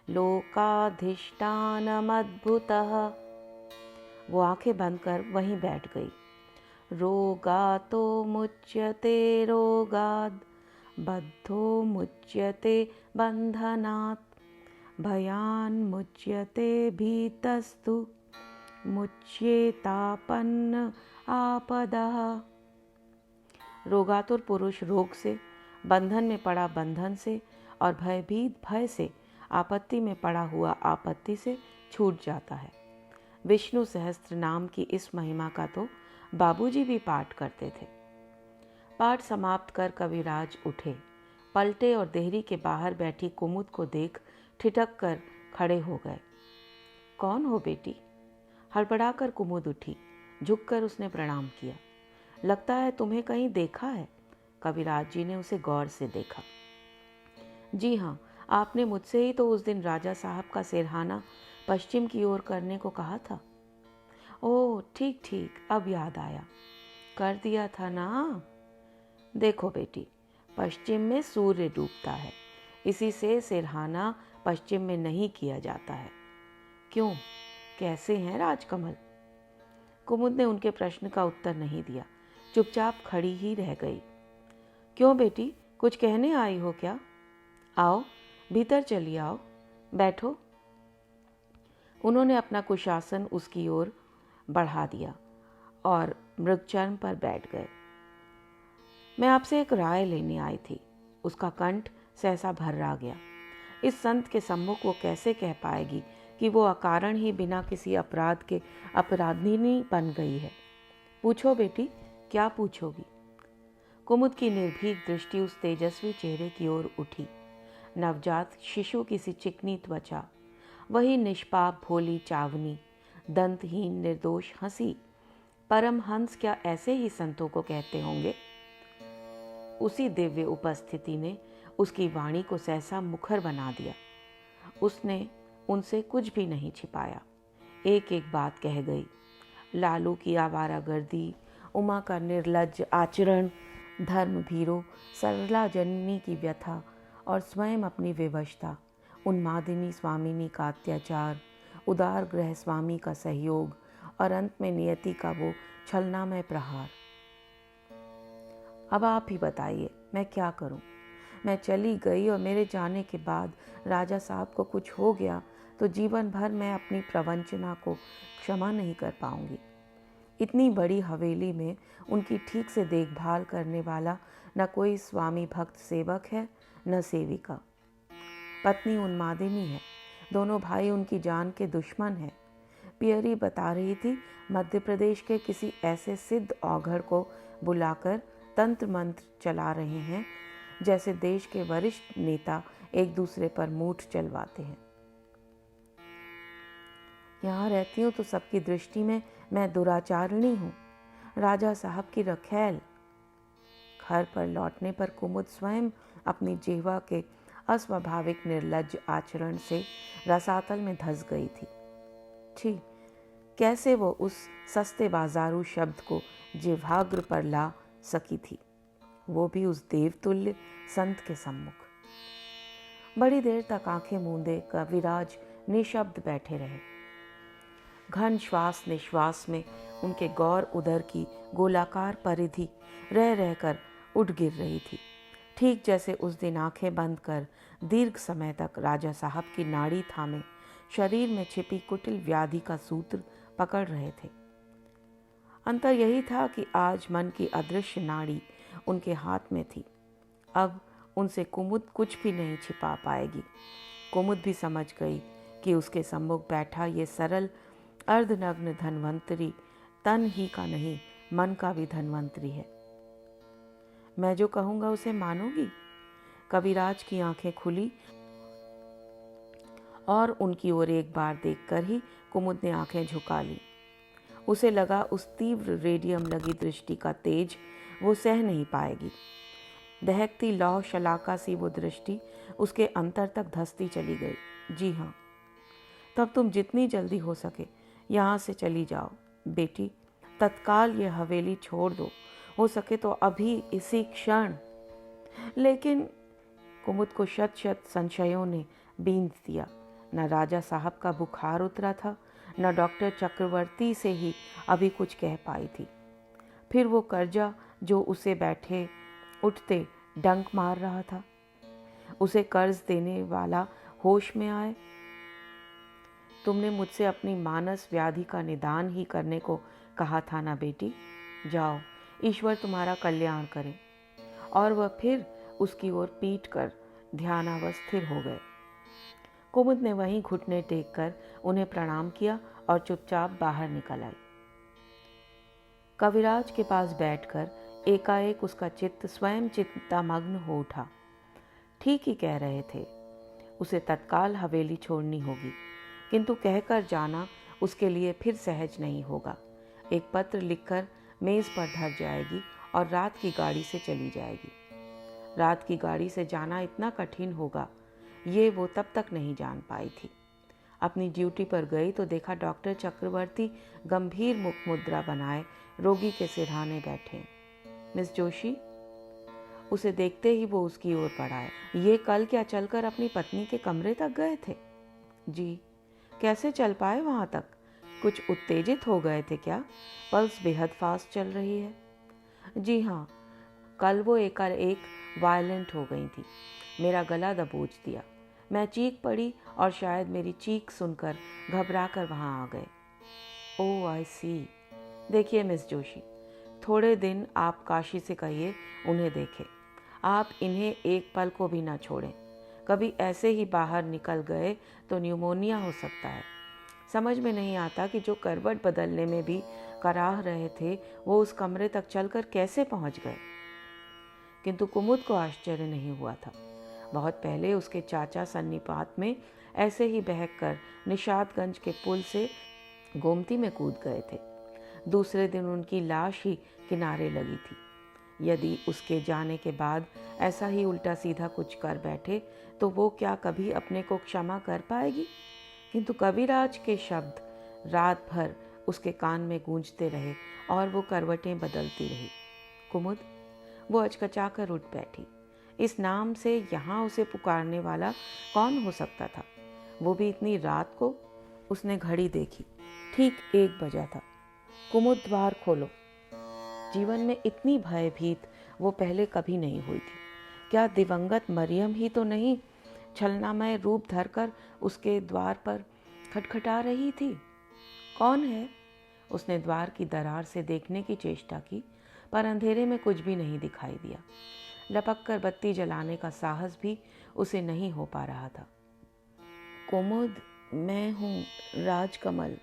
लोकाधिष्ठानमद्भुतः। वो आंखें बंद कर वहीं बैठ गई। रोगातो मुच्यते रोगाद, बद्धो मुच्यते बंधनात्, भयान् मुच्यते भीतस्तु, मुच्येतापन्न आपदः। रोगातुर पुरुष रोग से, बंधन में पड़ा बंधन से और भयभीत भय से, आपत्ति में पड़ा हुआ आपत्ति से छूट जाता है। विष्णु सहस्त्र नाम की इस महिमा का तो बाबूजी भी पाठ करते थे। पाठ समाप्त कर कविराज उठे, पलटे और देहरी के बाहर बैठी कुमुद को देख ठिठक कर खड़े हो गए। कौन हो बेटी? हड़बड़ाकर कुमुद उठी। झुककर उसने प्रणाम किया। लगता है तुम्हें कहीं देखा है। कविराज जी ने उसे गौर से देखा। जी हाँ, आपने मुझसे ही तो उस दिन राजा साहब का सिरहाना पश्चिम की ओर करने को कहा था। ओह ठीक ठीक, अब याद आया, कर दिया था ना। देखो बेटी, पश्चिम में सूर्य डूबता है, इसी से सिरहाना पश्चिम में नहीं किया जाता है। क्यों, कैसे हैं राजकमल? कुमुद ने उनके प्रश्न का उत्तर नहीं दिया, चुपचाप खड़ी ही रह गई। क्यों बेटी, कुछ कहने आई हो क्या? आओ भीतर चलिए, आओ बैठो। उन्होंने अपना कुशासन उसकी ओर बढ़ा दिया और मृगचर्म पर बैठ गए। मैं आपसे एक राय लेने आई थी। उसका कंठ सहसा भर्रा गया। इस संत के सम्मुख वो कैसे कह पाएगी कि वो अकारण ही बिना किसी अपराध के अपराधिनी बन गई है। पूछो बेटी, क्या पूछोगी? कुमुद की निर्भीक दृष्टि उस तेजस्वी चेहरे की ओर उठी। नवजात शिशु की सी चिकनी त्वचा, वही निष्पाप भोली चावनी, दंतहीन निर्दोष हंसी। परमहंस क्या ऐसे ही संतों को कहते होंगे? उसी दिव्य उपस्थिति ने उसकी वाणी को सहसा मुखर बना दिया। उसने उनसे कुछ भी नहीं छिपाया, एक एक बात कह गई। लालू की आवारागर्दी, उमा का निर्लज्ज आचरण, धर्म भीरो सरला जननी की व्यथा और स्वयं अपनी विवशता, उन्मादिनी स्वामिनी का अत्याचार, उदार गृह स्वामी का सहयोग और अंत में नियति का वो छलनामय प्रहार। अब आप ही बताइए, मैं क्या करूं? मैं चली गई और मेरे जाने के बाद राजा साहब को कुछ हो गया तो जीवन भर मैं अपनी प्रवंचना को क्षमा नहीं कर पाऊंगी। इतनी बड़ी हवेली में उनकी ठीक से देखभाल करने वाला न कोई स्वामी भक्त सेवक है, न सेविका। पत्नी उन्मादिनी है, दोनों भाई उनकी जान के दुश्मन हैं। पियरी बता रही थी मध्य प्रदेश के किसी ऐसे सिद्ध औघड़ को बुलाकर तंत्र मंत्र चला रहे हैं जैसे देश के वरिष्ठ नेता एक दूसरे पर मूठ चलवाते हैं। यहाँ रहती हूँ तो सबकी दृष्टि में मैं दुराचारिणी हूँ, राजा साहब की रखैल। घर पर लौटने पर कुमुद स्वयं अपनी जिह्वा के अस्वाभाविक निर्लज्ज आचरण से रसातल में धंस गई थी। छी, कैसे वो उस सस्ते बाजारू शब्द को जिह्वाग्र पर ला सकी थी, वो भी उस देवतुल्य संत के सम्मुख। बड़ी देर तक आंखें मूंदे कविराज निशब्द बैठे रहे। घन श्वास निश्वास में उनके गौर उदर की गोलाकार परिधि रह रहकर उठ गिर रही थी, ठीक जैसे उस दिन आंखें बंद कर दीर्घ समय तक राजा साहब की नाड़ी थामे शरीर में छिपी कुटिल व्याधि का सूत्र पकड़ रहे थे। अंतर यही था कि आज मन की अदृश्य नाड़ी उनके हाथ में थी। अब उनसे कुमुद कुछ भी नहीं छिपा पाएगी। कुमुद भी समझ गई कि उसके सम्मुख बैठा ये सरल अर्धनग्न धन्वंतरी तन ही का नहीं, मन का भी धन्वंतरी है। मैं जो कहूँगा उसे मानोगी? कविराज की आंखें खुली और उनकी ओर एक बार देखकर ही कुमुद ने आंखें झुका ली। उसे लगा उस तीव्र रेडियम लगी दृष्टि का तेज वो सह नहीं पाएगी। दहकती लौह शलाका सी वो दृष्टि उसके अंतर तक धंसती चली गई। जी हाँ, तब तुम जितनी जल्दी हो सके यहाँ से चली जाओ बेटी, तत्काल ये हवेली छोड़ दो, हो सके तो अभी इसी क्षण। लेकिन कुमुद को शत शत संशयों ने बींध दिया। न राजा साहब का बुखार उतरा था, न डॉक्टर चक्रवर्ती से ही अभी कुछ कह पाई थी। फिर वो कर्जा जो उसे बैठे उठते डंक मार रहा था, उसे कर्ज देने वाला होश में आए। तुमने मुझसे अपनी मानस व्याधि का निदान ही करने को कहा था ना बेटी, जाओ, ईश्वर तुम्हारा कल्याण करे। और वह फिर उसकी ओर पीट कर ध्यानावस्थिर हो गए। कुमुद ने वहीं घुटने टेक कर उन्हें प्रणाम किया और चुपचाप बाहर निकल आई। कविराज के पास बैठकर एकाएक उसका चित्त स्वयं चिंतामग्न हो उठा। ठीक ही कह रहे थे, उसे तत्काल हवेली छोड़नी होगी, किंतु कहकर जाना उसके लिए फिर सहज नहीं होगा। एक पत्र लिखकर मेज पर धर जाएगी और रात की गाड़ी से चली जाएगी। रात की गाड़ी से जाना इतना कठिन होगा, ये वो तब तक नहीं जान पाई थी। अपनी ड्यूटी पर गई तो देखा डॉक्टर चक्रवर्ती गंभीर मुख मुद्रा बनाए रोगी के सिरहाने बैठे। मिस जोशी, उसे देखते ही वो उसकी ओर बढ़ाए। ये कल क्या चलकर अपनी पत्नी के कमरे तक गए थे? जी। कैसे चल पाए वहां तक? कुछ उत्तेजित हो गए थे क्या? पल्स बेहद फास्ट चल रही है। जी हाँ, कल वो एकाएक वायलेंट हो गई थी, मेरा गला दबोच दिया। मैं चीख पड़ी और शायद मेरी चीख सुनकर घबरा कर वहाँ आ गए। ओह आई सी। देखिए मिस जोशी, थोड़े दिन आप काशी से कहिए उन्हें देखें। आप इन्हें एक पल को भी ना छोड़ें। कभी ऐसे ही बाहर निकल गए तो न्यूमोनिया हो सकता है। समझ में नहीं आता कि जो करवट बदलने में भी कराह रहे थे वो उस कमरे तक चलकर कैसे पहुंच गए। किंतु कुमुद को आश्चर्य नहीं हुआ था। बहुत पहले उसके चाचा सन्नीपात में ऐसे ही बहकर निषादगंज के पुल से गोमती में कूद गए थे। दूसरे दिन उनकी लाश ही किनारे लगी थी। यदि उसके जाने के बाद ऐसा ही उल्टा सीधा कुछ कर बैठे तो वो क्या कभी अपने को क्षमा कर पाएगी? किंतु कविराज के शब्द रात भर उसके कान में गूंजते रहे और वो करवटें बदलती रही। कुमुद, वो अचकचाकर उठ बैठी। इस नाम से यहाँ उसे पुकारने वाला कौन हो सकता था, वो भी इतनी रात को? उसने घड़ी देखी, ठीक 1 बजा था। कुमुद, द्वार खोलो। जीवन में इतनी भयभीत वो पहले कभी नहीं हुई थी। क्या दिवंगत मरियम ही तो नहीं छलनामय रूप धरकर उसके द्वार पर खटखटा रही थी? कौन है? उसने द्वार की दरार से देखने की चेष्टा की, पर अंधेरे में कुछ भी नहीं दिखाई दिया। लपक कर बत्ती जलाने का साहस भी उसे नहीं हो पा रहा था। कुमुद, मैं हूँ राजकमल।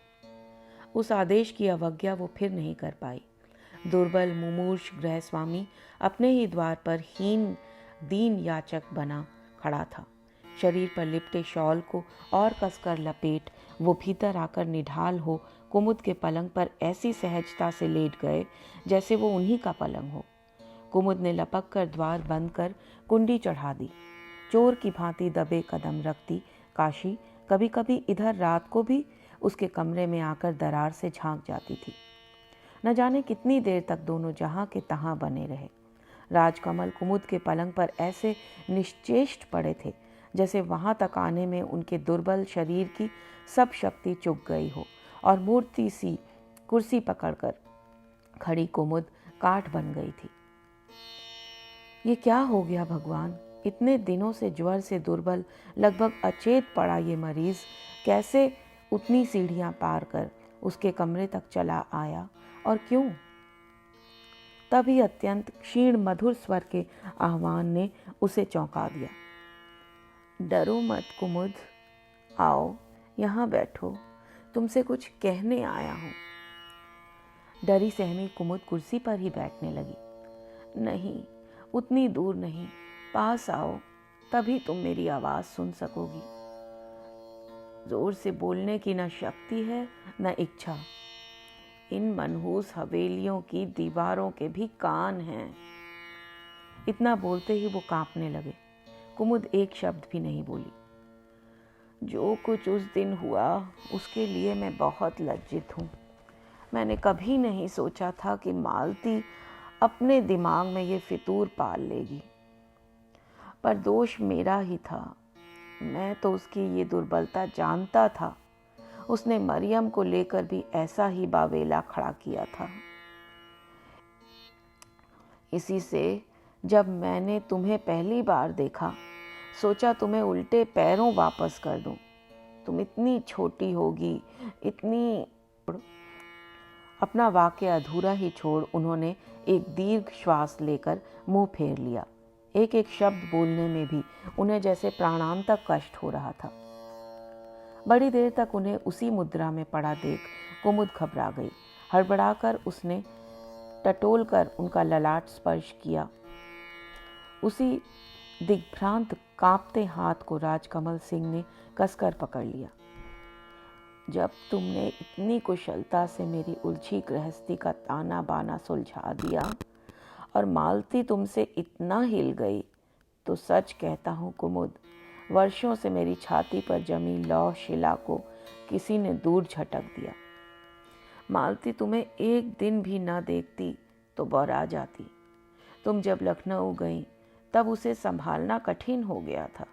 उस आदेश की अवज्ञा वो फिर नहीं कर पाई। दुर्बल मुमूर्ष गृहस्वामी अपने ही द्वार पर हीन दीन याचक बना खड़ा था। शरीर पर लिपटे शॉल को और कसकर लपेट वो भीतर आकर निढाल हो कुमुद के पलंग पर ऐसी सहजता से लेट गए जैसे वो उन्हीं का पलंग हो। कुमुद ने लपक कर द्वार बंद कर कुंडी चढ़ा दी। चोर की भांति दबे कदम रखती काशी कभी कभी इधर रात को भी उसके कमरे में आकर दरार से झांक जाती थी। न जाने कितनी देर तक दोनों जहां के तहां बने रहे। राजकमल कुमुद के पलंग पर ऐसे निश्चेष्ट पड़े थे जैसे वहां तक आने में उनके दुर्बल शरीर की सब शक्ति चुक गई हो और मूर्ति सी कुर्सी पकड़कर खड़ी कुमुद काठ बन गई थी। ये क्या हो गया भगवान? इतने दिनों से ज्वर से दुर्बल लगभग अचेत पड़ा ये मरीज कैसे उतनी सीढ़ियां पार कर उसके कमरे तक चला आया और क्यों? तभी अत्यंत क्षीण मधुर स्वर के आह्वान ने उसे चौंका दिया। डरो मत कुमुद, आओ यहाँ बैठो, तुमसे कुछ कहने आया हूँ। डरी सहमी कुमुद कुर्सी पर ही बैठने लगी। नहीं, उतनी दूर नहीं, पास आओ, तभी तुम मेरी आवाज सुन सकोगी। जोर से बोलने की न शक्ति है न इच्छा। इन मनहूस हवेलियों की दीवारों के भी कान हैं। इतना बोलते ही वो कांपने लगे। कुमुद एक शब्द भी नहीं बोली। जो कुछ उस दिन हुआ उसके लिए मैं बहुत लज्जित हूँ। मैंने कभी नहीं सोचा था कि मालती अपने दिमाग में ये फितूर पाल लेगी, पर दोष मेरा ही था। मैं तो उसकी ये दुर्बलता जानता था। उसने मरियम को लेकर भी ऐसा ही बावेला खड़ा किया था। इसी से जब मैंने तुम्हें पहली बार देखा सोचा तुम्हें उल्टे पैरों वापस कर दूं। तुम इतनी छोटी होगी, इतनी। अपना वाक्य अधूरा ही छोड़ उन्होंने एक दीर्घ श्वास लेकर मुंह फेर लिया। एक एक शब्द बोलने में भी उन्हें जैसे प्राणांतक कष्ट हो रहा था। बड़ी देर तक उन्हें उसी मुद्रा में पड़ा देख कुमुद घबरा गई। हड़बड़ाकर उसने टटोल कर उनका ललाट स्पर्श किया। उसी दिग्भ्रांत कांपते हाथ को राजकमल सिंह ने कसकर पकड़ लिया। जब तुमने इतनी कुशलता से मेरी उलझी गृहस्थी का ताना बाना सुलझा दिया और मालती तुमसे इतना हिल गई, तो सच कहता हूँ कुमुद, वर्षों से मेरी छाती पर जमी लौह शिला को किसी ने दूर झटक दिया। मालती तुम्हें एक दिन भी न देखती तो बौरा जाती। तुम जब लखनऊ गई तब उसे संभालना कठिन हो गया था।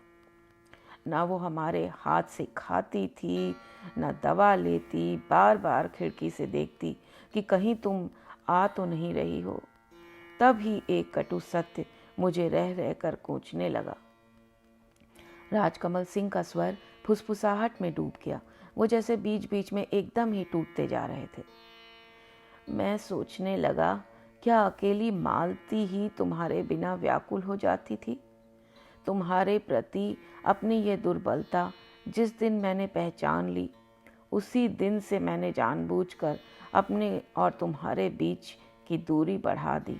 ना वो हमारे हाथ से खाती थी, ना दवा लेती। बार बार खिड़की से देखती कि कहीं तुम आ तो नहीं रही हो। तब ही एक कटु सत्य मुझे रह रह कर कोचने लगा। राजकमल सिंह का स्वर फुसफुसाहट में डूब गया। वो जैसे बीच बीच में एकदम ही टूटते जा रहे थे। मैं सोचने लगा, क्या अकेली मालती ही तुम्हारे बिना व्याकुल हो जाती थी? तुम्हारे प्रति अपनी ये दुर्बलता जिस दिन मैंने पहचान ली, उसी दिन से मैंने जानबूझकर अपने और तुम्हारे बीच की दूरी बढ़ा दी।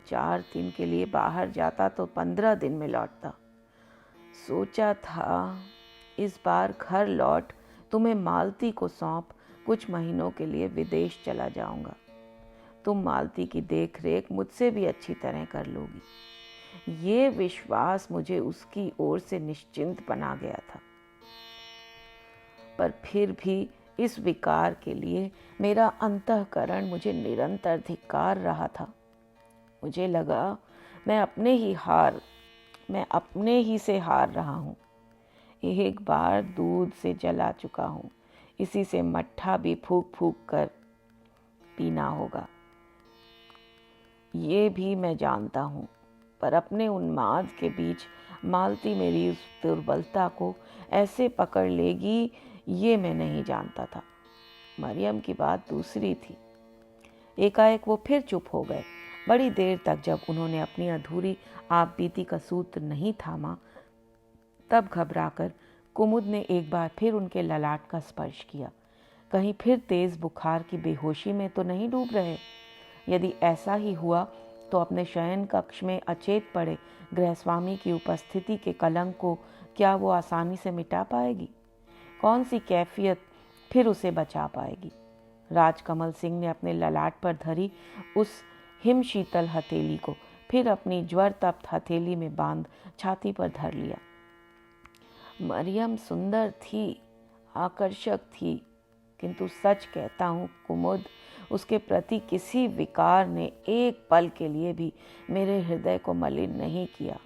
4 दिन के लिए बाहर जाता तो 15 दिन में लौटता। सोचा था इस बार घर लौट तुम्हें मालती को सौंप कुछ महीनों के लिए विदेश चला जाऊंगा। तुम मालती की देख रेख मुझसे भी अच्छी तरह कर लोगी। ये विश्वास मुझे उसकी ओर से निश्चिंत बना गया था। पर फिर भी इस विकार के लिए मेरा अंतःकरण मुझे निरंतर धिक्कार रहा था। मुझे लगा मैं अपने ही से हार रहा हूँ। एक बार दूध से जला चुका हूँ, इसी से मट्ठा भी फूंक फूंक कर पीना होगा, ये भी मैं जानता हूँ। पर अपने उन्माद के बीच मालती मेरी उस दुर्बलता को ऐसे पकड़ लेगी, ये मैं नहीं जानता था। मरियम की बात दूसरी थी। एकाएक वो फिर चुप हो गए। बड़ी देर तक जब उन्होंने अपनी अधूरी आप बीती का सूत्र नहीं थामा, तब घबराकर कुमुद ने एक बार फिर उनके ललाट का स्पर्श किया। कहीं फिर तेज बुखार की बेहोशी में तो नहीं डूब रहे? यदि ऐसा ही हुआ तो अपने शयन कक्ष में अचेत पड़े गृहस्वामी की उपस्थिति के कलंक को क्या वो आसानी से मिटा पाएगी? कौन सी कैफियत फिर उसे बचा पाएगी? राजकमल सिंह ने अपने ललाट पर धरी उस हिमशीतल हथेली को फिर अपनी ज्वर तप्त हथेली में बांध छाती पर धर लिया। मरियम सुंदर थी, आकर्षक थी, किंतु सच कहता हूँ कुमुद, उसके प्रति किसी विकार ने एक पल के लिए भी मेरे हृदय को मलिन नहीं किया।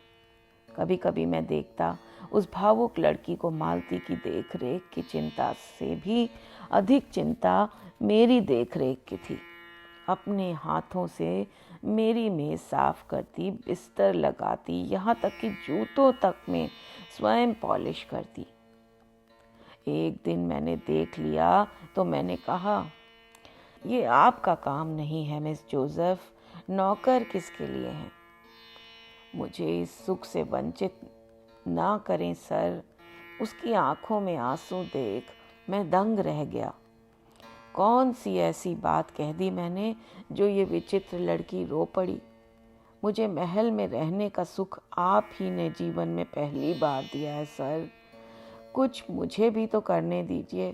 कभी कभी मैं देखता उस भावुक लड़की को मालती की देखरेख की चिंता से भी अधिक चिंता मेरी देखरेख की थी। अपने हाथों से मेरी मेज साफ करती, बिस्तर लगाती, यहाँ तक कि जूतों तक में स्वयं पॉलिश करती। एक दिन मैंने देख लिया तो मैंने कहा, ये आपका काम नहीं है मिस जोसेफ, नौकर किसके लिए हैं? मुझे इस सुख से वंचित ना करें सर। उसकी आंखों में आंसू देख मैं दंग रह गया। कौन सी ऐसी बात कह दी मैंने जो ये विचित्र लड़की रो पड़ी? मुझे महल में रहने का सुख आप ही ने जीवन में पहली बार दिया है सर, कुछ मुझे भी तो करने दीजिए।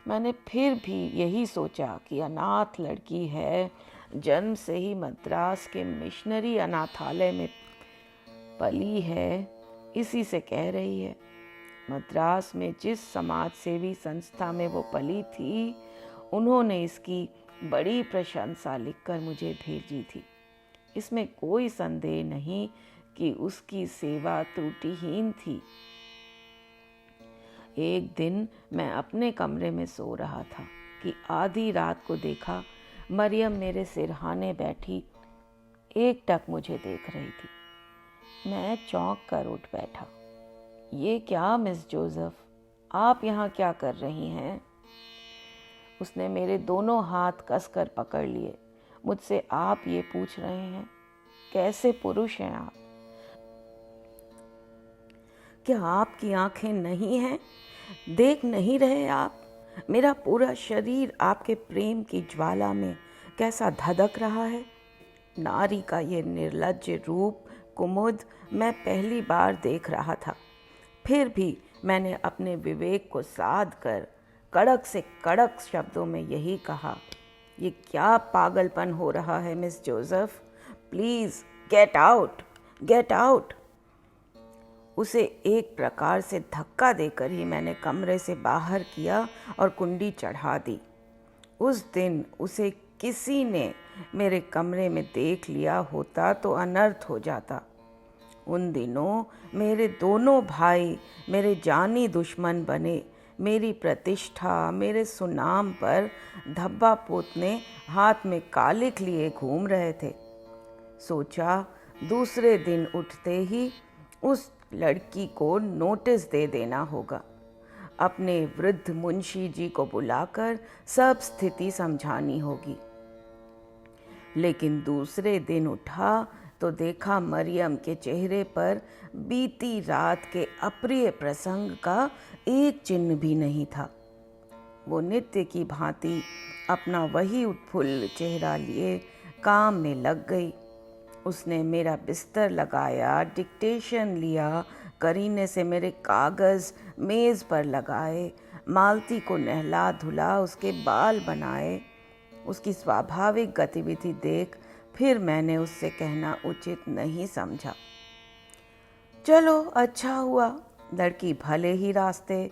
मैंने फिर भी यही सोचा कि अनाथ लड़की है, जन्म से ही मद्रास के मिशनरी अनाथालय में पली है, इसी से कह रही है। मद्रास में जिस समाज सेवी संस्था में वो पली थी, उन्होंने इसकी बड़ी प्रशंसा लिखकर मुझे भेजी थी। इसमें कोई संदेह नहीं कि उसकी सेवा त्रुटिहीन थी। एक दिन मैं अपने कमरे में सो रहा था कि आधी रात को देखा मरियम मेरे सिरहाने बैठी एकटक मुझे देख रही थी। मैं चौंक कर उठ बैठा। ये क्या मिस जोसेफ, आप यहाँ क्या कर रही हैं? उसने मेरे दोनों हाथ कसकर पकड़ लिए। मुझसे आप ये पूछ रहे हैं? कैसे पुरुष हैं आप? क्या आपकी आंखें नहीं हैं? देख नहीं रहे आप? मेरा पूरा शरीर आपके प्रेम की ज्वाला में कैसा धधक रहा है। नारी का ये निर्लज्ज रूप कुमुद मैं पहली बार देख रहा था। फिर भी मैंने अपने विवेक को साध कर कड़क से कड़क शब्दों में यही कहा, ये क्या पागलपन हो रहा है miss Joseph? Please get out, get out. उसे एक प्रकार से धक्का देकर ही मैंने कमरे से बाहर किया और कुंडी चढ़ा दी। उस दिन उसे किसी ने मेरे कमरे में देख लिया होता तो अनर्थ हो जाता। उन दिनों मेरे दोनों भाई मेरे जानी दुश्मन बने। मेरी प्रतिष्ठा, मेरे सुनाम पर धब्बा पोतने हाथ में कालिख लिए घूम रहे थे। सोचा दूसरे दिन उठते ही उस लड़की को नोटिस दे देना होगा। अपने वृद्ध मुंशी जी को बुलाकर सब स्थिति समझानी होगी। लेकिन दूसरे दिन उठा तो देखा मरियम के चेहरे पर बीती रात के अप्रिय प्रसंग का एक चिन्ह भी नहीं था। वो नित्य की भांति अपना वही उत्फुल्ल चेहरा लिए काम में लग गई। उसने मेरा बिस्तर लगाया, डिक्टेशन लिया, करीने से मेरे कागज़ मेज़ पर लगाए, मालती को नहला धुला, उसके बाल बनाए। उसकी स्वाभाविक गतिविधि देख फिर मैंने उससे कहना उचित नहीं समझा, चलो अच्छा हुआ, लड़की भले ही रास्ते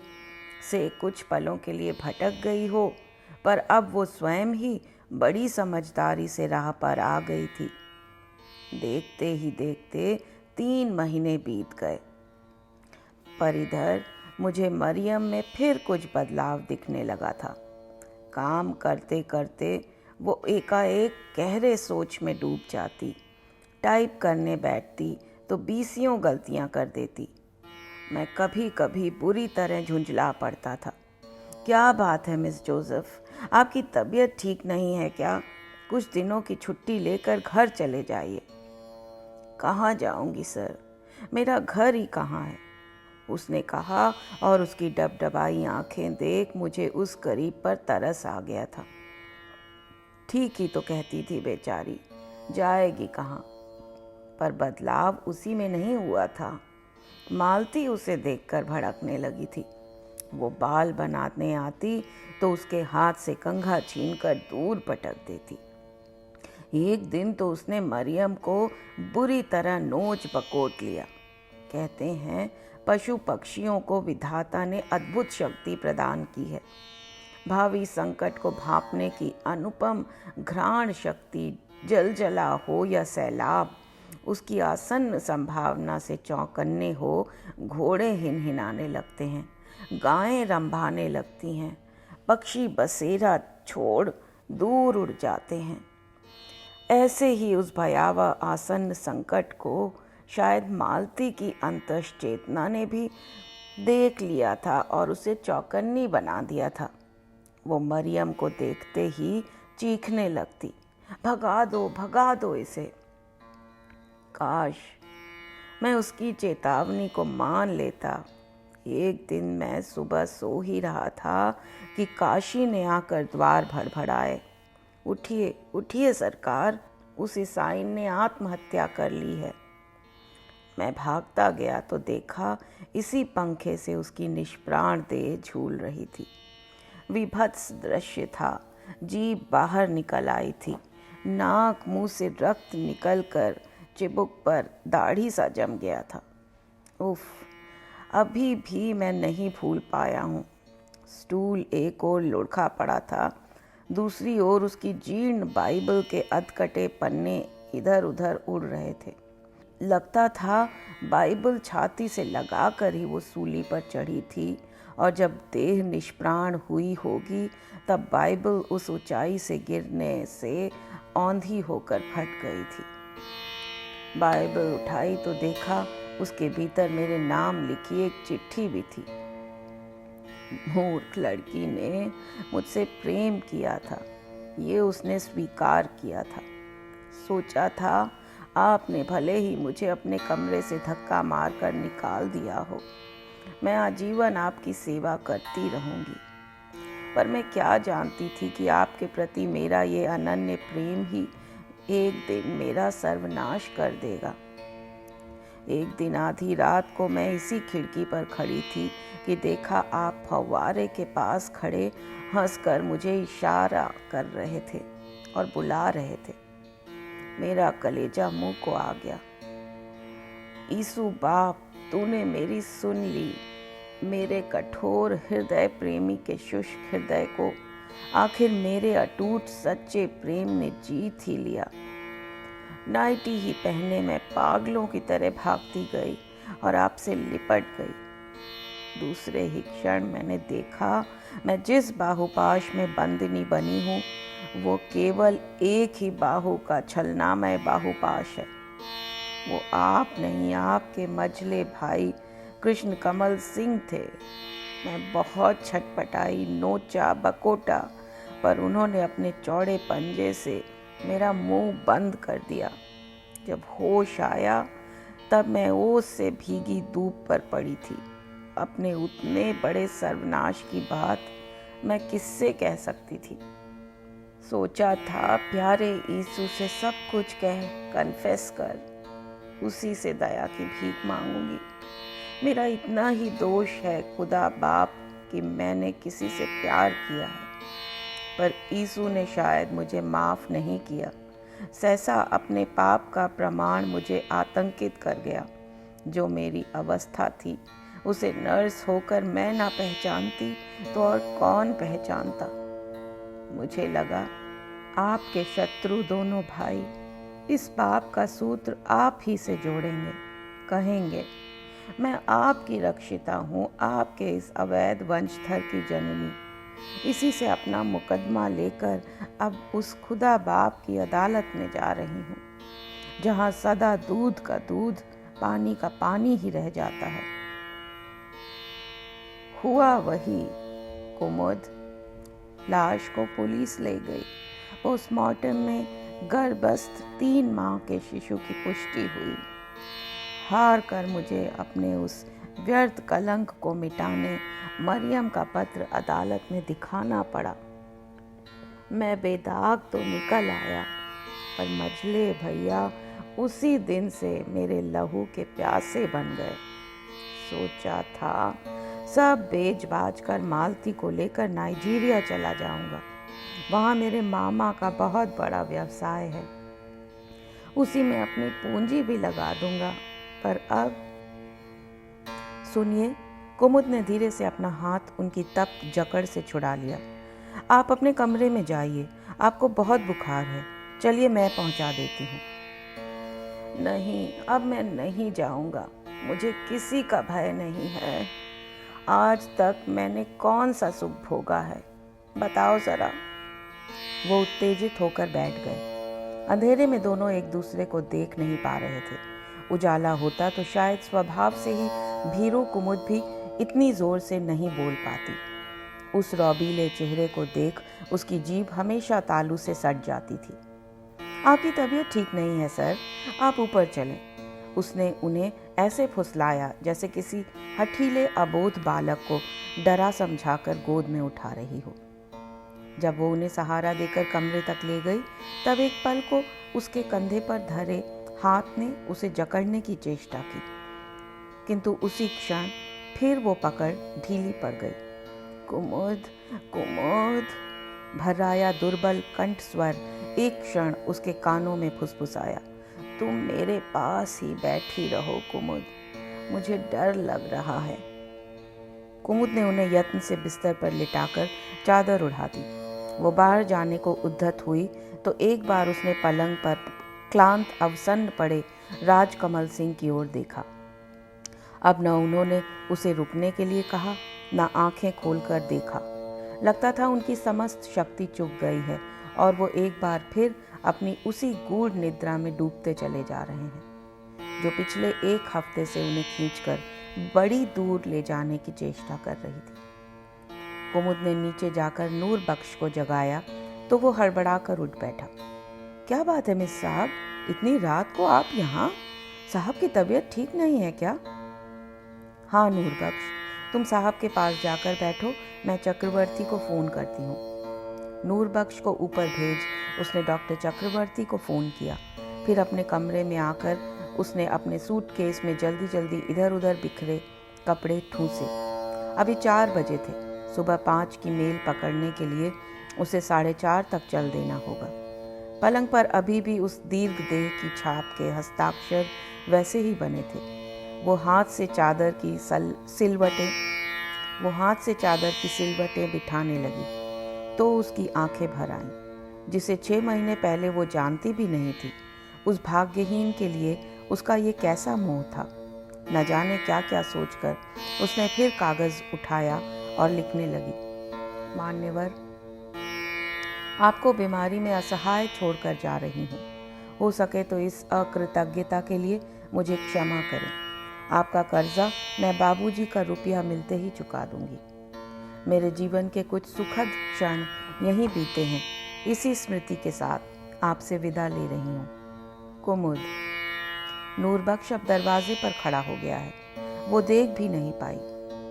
से कुछ पलों के लिए भटक गई हो, पर अब वो स्वयं ही बड़ी समझदारी से राह पर आ गई थी। देखते ही देखते 3 महीने बीत गए, पर इधर मुझे मरियम में फिर कुछ बदलाव दिखने लगा था। काम करते करते वो एकाएक गहरे सोच में डूब जाती। टाइप करने बैठती तो 20 गलतियां कर देती। मैं कभी कभी बुरी तरह झुंझला पड़ता था। क्या बात है मिस जोसेफ, आपकी तबीयत ठीक नहीं है क्या? कुछ दिनों की छुट्टी लेकर घर चले जाइए। कहाँ जाऊंगी सर, मेरा घर ही कहाँ है, उसने कहा, और उसकी डबडबाई आंखें देख मुझे उस गरीब पर तरस आ गया था। ठीक ही तो कहती थी बेचारी, जाएगी कहाँ। पर बदलाव उसी में नहीं हुआ था। मालती उसे देखकर भड़कने लगी थी। वो बाल बनाने आती तो उसके हाथ से कंघा छीनकर दूर पटक देती। एक दिन तो उसने मरियम को बुरी तरह नोच बकोट लिया। कहते हैं पशु पक्षियों को विधाता ने अद्भुत शक्ति प्रदान की है। भावी संकट को भांपने की अनुपम घ्राण शक्ति, जलजला हो या सैलाब, उसकी आसन्न संभावना से चौंकन्ने हो घोड़े हिनहिनाने लगते हैं, गायें रंभाने लगती हैं, पक्षी बसेरा छोड़ दूर उड़ जाते हैं। ऐसे ही उस भयावह आसन्न संकट को शायद मालती की अंतश्चेतना ने भी देख लिया था और उसे चौकन्नी बना दिया था। वो मरियम को देखते ही चीखने लगती, भगा दो इसे। काश मैं उसकी चेतावनी को मान लेता। एक दिन मैं सुबह सो ही रहा था कि काशी ने आकर द्वार भड़भड़ाए। उठिए उठिए सरकार, उस ईसाइन ने आत्महत्या कर ली है। मैं भागता गया तो देखा इसी पंखे से उसकी निष्प्राण देह झूल रही थी। विभत्स दृश्य था। जीभ बाहर निकल आई थी, नाक मुंह से रक्त निकलकर चिबुक पर दाढ़ी सा जम गया था। उफ, अभी भी मैं नहीं भूल पाया हूँ। स्टूल एक ओर लुढ़का पड़ा था, दूसरी ओर उसकी जीर्ण बाइबल के अधकटे पन्ने इधर उधर उड़ रहे थे। लगता था बाइबल छाती से लगाकर ही वो सूली पर चढ़ी थी, और जब देह निष्प्राण हुई होगी तब बाइबल उस ऊंचाई से गिरने से औंधी होकर फट गई थी। बाइबल उठाई तो देखा उसके भीतर मेरे नाम लिखी एक चिट्ठी भी थी। मूर्ख लड़की ने मुझसे प्रेम किया था, ये उसने स्वीकार किया था। सोचा था आपने भले ही मुझे अपने कमरे से धक्का मारकर निकाल दिया हो, मैं आजीवन आपकी सेवा करती रहूंगी। पर मैं क्या जानती थी कि आपके प्रति मेरा ये अनन्य प्रेम ही एक दिन मेरा सर्वनाश कर देगा। एक दिन आधी रात को मैं इसी खिड़की पर खड़ी थी कि देखा आप फव्वारे के पास खड़े हंसकर मुझे इशारा कर रहे थे और बुला रहे थे। मेरा कलेजा मुंह को आ गया। यीशु बाप, तूने मेरी सुन ली। मेरे कठोर हृदय प्रेमी के शुष्क हृदय को आखिर मेरे अटूट सच्चे प्रेम ने जीत ही लिया। नाइटी ही पहने मैं पागलों की तरह भागती गई और आपसे लिपट गई। दूसरे ही क्षण मैंने देखा मैं जिस बाहुपाश में बंदिनी बनी हूँ वो केवल एक ही बाहु का छलनामय बाहुपाश है। वो आप नहीं, आपके मझले भाई कृष्ण कमल सिंह थे। मैं बहुत छटपटाई, नोचा, बकोटा, पर उन्होंने अपने चौड़े पंजे से मेरा मुंह बंद कर दिया। जब होश आया तब मैं ओस से भीगी धूप पर पड़ी थी। अपने उतने बड़े सर्वनाश की बात मैं किससे कह सकती थी। सोचा था प्यारे यीशु से सब कुछ कह कन्फेस कर उसी से दया की भीख मांगूंगी। मेरा इतना ही दोष है खुदा बाप कि मैंने किसी से प्यार किया है, पर यीशु ने शायद मुझे माफ़ नहीं किया। सहसा अपने पाप का प्रमाण मुझे आतंकित कर गया। जो मेरी अवस्था थी उसे नर्स होकर मैं ना पहचानती तो और कौन पहचानता। मुझे लगा आपके शत्रु दोनों भाई इस पाप का सूत्र आप ही से जोड़ेंगे, कहेंगे मैं आपकी रक्षिता हूँ, आपके इस अवैध वंशधर की जननी। इसी से अपना मुकदमा लेकर अब उस खुदा बाप की अदालत में जा रही हूँ, जहाँ सदा दूध का दूध, पानी का पानी ही रह जाता है। हुआ वही, कुमुद। लाश को पुलिस ले गई। पोस्टमार्टम में गर्भस्थ 3 माह के शिशु की पुष्टि हुई। हार कर मुझे अपने उस व्यर्थ कलंक को मिटाने मरियम का पत्र अदालत में दिखाना पड़ा। मैं बेदाग तो निकल आया, पर मझले भैया उसी दिन से मेरे लहू के प्यासे बन गए। सोचा था सब बेच बाच कर मालती को लेकर नाइजीरिया चला जाऊंगा। वहाँ मेरे मामा का बहुत बड़ा व्यवसाय है, उसी में अपनी पूंजी भी लगा दूंगा। पर अब सुनिए, कुमुद ने धीरे से अपना हाथ उनकी तप्त जकड़ से छुड़ा लिया। आप अपने कमरे में जाइए, आपको बहुत बुखार है। चलिए मैं पहुंचा देती हूँ। नहीं, अब मैं नहीं जाऊंगा। मुझे किसी का भय नहीं है। आज तक मैंने कौन सा सुख भोगा है, बताओ जरा। वो उत्तेजित होकर बैठ गए। अंधेरे में दोनों एक दूसरे को देख नहीं पा रहे थे। उजाला होता तो शायद स्वभाव से ही भीरू कुमुद भी इतनी जोर से नहीं बोल पाती। उस रौबीले चेहरे को देख उसकी जीभ हमेशा तालू से सट जाती थी। आपकी तबीयत ठीक नहीं है सर, आप ऊपर चलें। उसने उन्हें ऐसे फुसलाया जैसे किसी हठीले अबोध बालक को डरा समझाकर गोद में उठा रही हो। जब वो उन्हें सहारा देकर कमरे तक ले गई, तब एक पल को उसके कंधे पर धरे हाथ ने उसे जकड़ने की चेष्टा की, किंतु उसी क्षण फिर वो पकड़ ढीली पड़ गई। कुमुद, कुमुद, भर्राया दुर्बल कंठ स्वर एक क्षण उसके कानों में फुसफुसाया। तुम मेरे पास ही बैठी रहो कुमुद, मुझे डर लग रहा है। कुमुद ने उन्हें यत्न से बिस्तर पर लिटाकर चादर उड़ा दी। वो बाहर जाने को उद्यत हुई तो एक बार उसने पलंग पर क्लांत अवसन्न पड़े राजकमल सिंह की ओर देखा। अब न उन्होंने उसे रुकने के लिए कहा, न आंखें खोलकर देखा। लगता था उनकी समस्त शक्ति चुक गई है और वो एक बार फिर अपनी उसी गूढ़ निद्रा में डूबते चले जा रहे हैं जो पिछले 1 हफ्ते से उन्हें खींचकर बड़ी दूर ले जाने की चेष्टा कर रही थी। कुमुद ने नीचे जाकर नूर बख्श को जगाया तो वो हड़बड़ा कर उठ बैठा। क्या बात है मिस साहब, इतनी रात को आप यहाँ? साहब की तबीयत ठीक नहीं है क्या? हाँ नूर बख्श, तुम साहब के पास जाकर बैठो, मैं चक्रवर्ती को फ़ोन करती हूँ। नूर बख्श को ऊपर भेज उसने डॉक्टर चक्रवर्ती को फ़ोन किया। फिर अपने कमरे में आकर उसने अपने सूटकेस में जल्दी जल्दी इधर उधर बिखरे कपड़े ठूंसे। अभी 4 बजे थे। सुबह 5 की मेल पकड़ने के लिए उसे 4:30 तक चल देना होगा। पलंग पर अभी भी उस दीर्घ देह की छाप के हस्ताक्षर वैसे ही बने थे। वो हाथ से चादर की सिलवटें बिठाने लगी तो उसकी आंखें भर आईं। जिसे 6 महीने पहले वो जानती भी नहीं थी, उस भाग्यहीन के लिए उसका ये कैसा मोह था। न जाने क्या क्या सोचकर उसने फिर कागज उठाया और लिखने लगी। मान्यवर, आपको बीमारी में असहाय छोड़कर जा रही हूँ। हो सके तो इस अकृतज्ञता के लिए मुझे क्षमा करें। आपका कर्जा मैं बाबूजी का रुपया मिलते ही चुका दूंगी। मेरे जीवन के कुछ सुखद क्षण यहीं बीते हैं। इसी स्मृति के साथ आपसे विदा ले रही हूँ। कुमुद। नूरबख्श अब दरवाजे पर खड़ा हो गया है। वो देख भी नहीं पाई।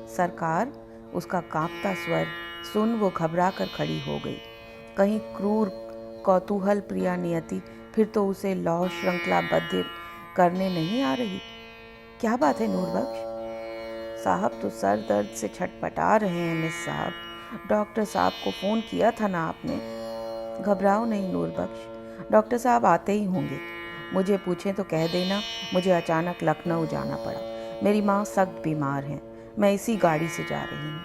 सरकार, उसका कांपता स्वर सुन वो घबरा कर खड़ी हो गई। कहीं क्रूर कौतूहल प्रिया नियति फिर तो उसे लौह श्रृंखलाबद्ध करने नहीं आ रही। क्या बात है नूरबख्श? साहब तो सर दर्द से छटपटा रहे हैं मिस साहब। डॉक्टर साहब को फ़ोन किया था ना आपने? घबराओ नहीं नूरबख्श, डॉक्टर साहब आते ही होंगे। मुझे पूछें तो कह देना मुझे अचानक लखनऊ जाना पड़ा। मेरी माँ सख्त बीमार हैं। मैं इसी गाड़ी से जा रही हूँ।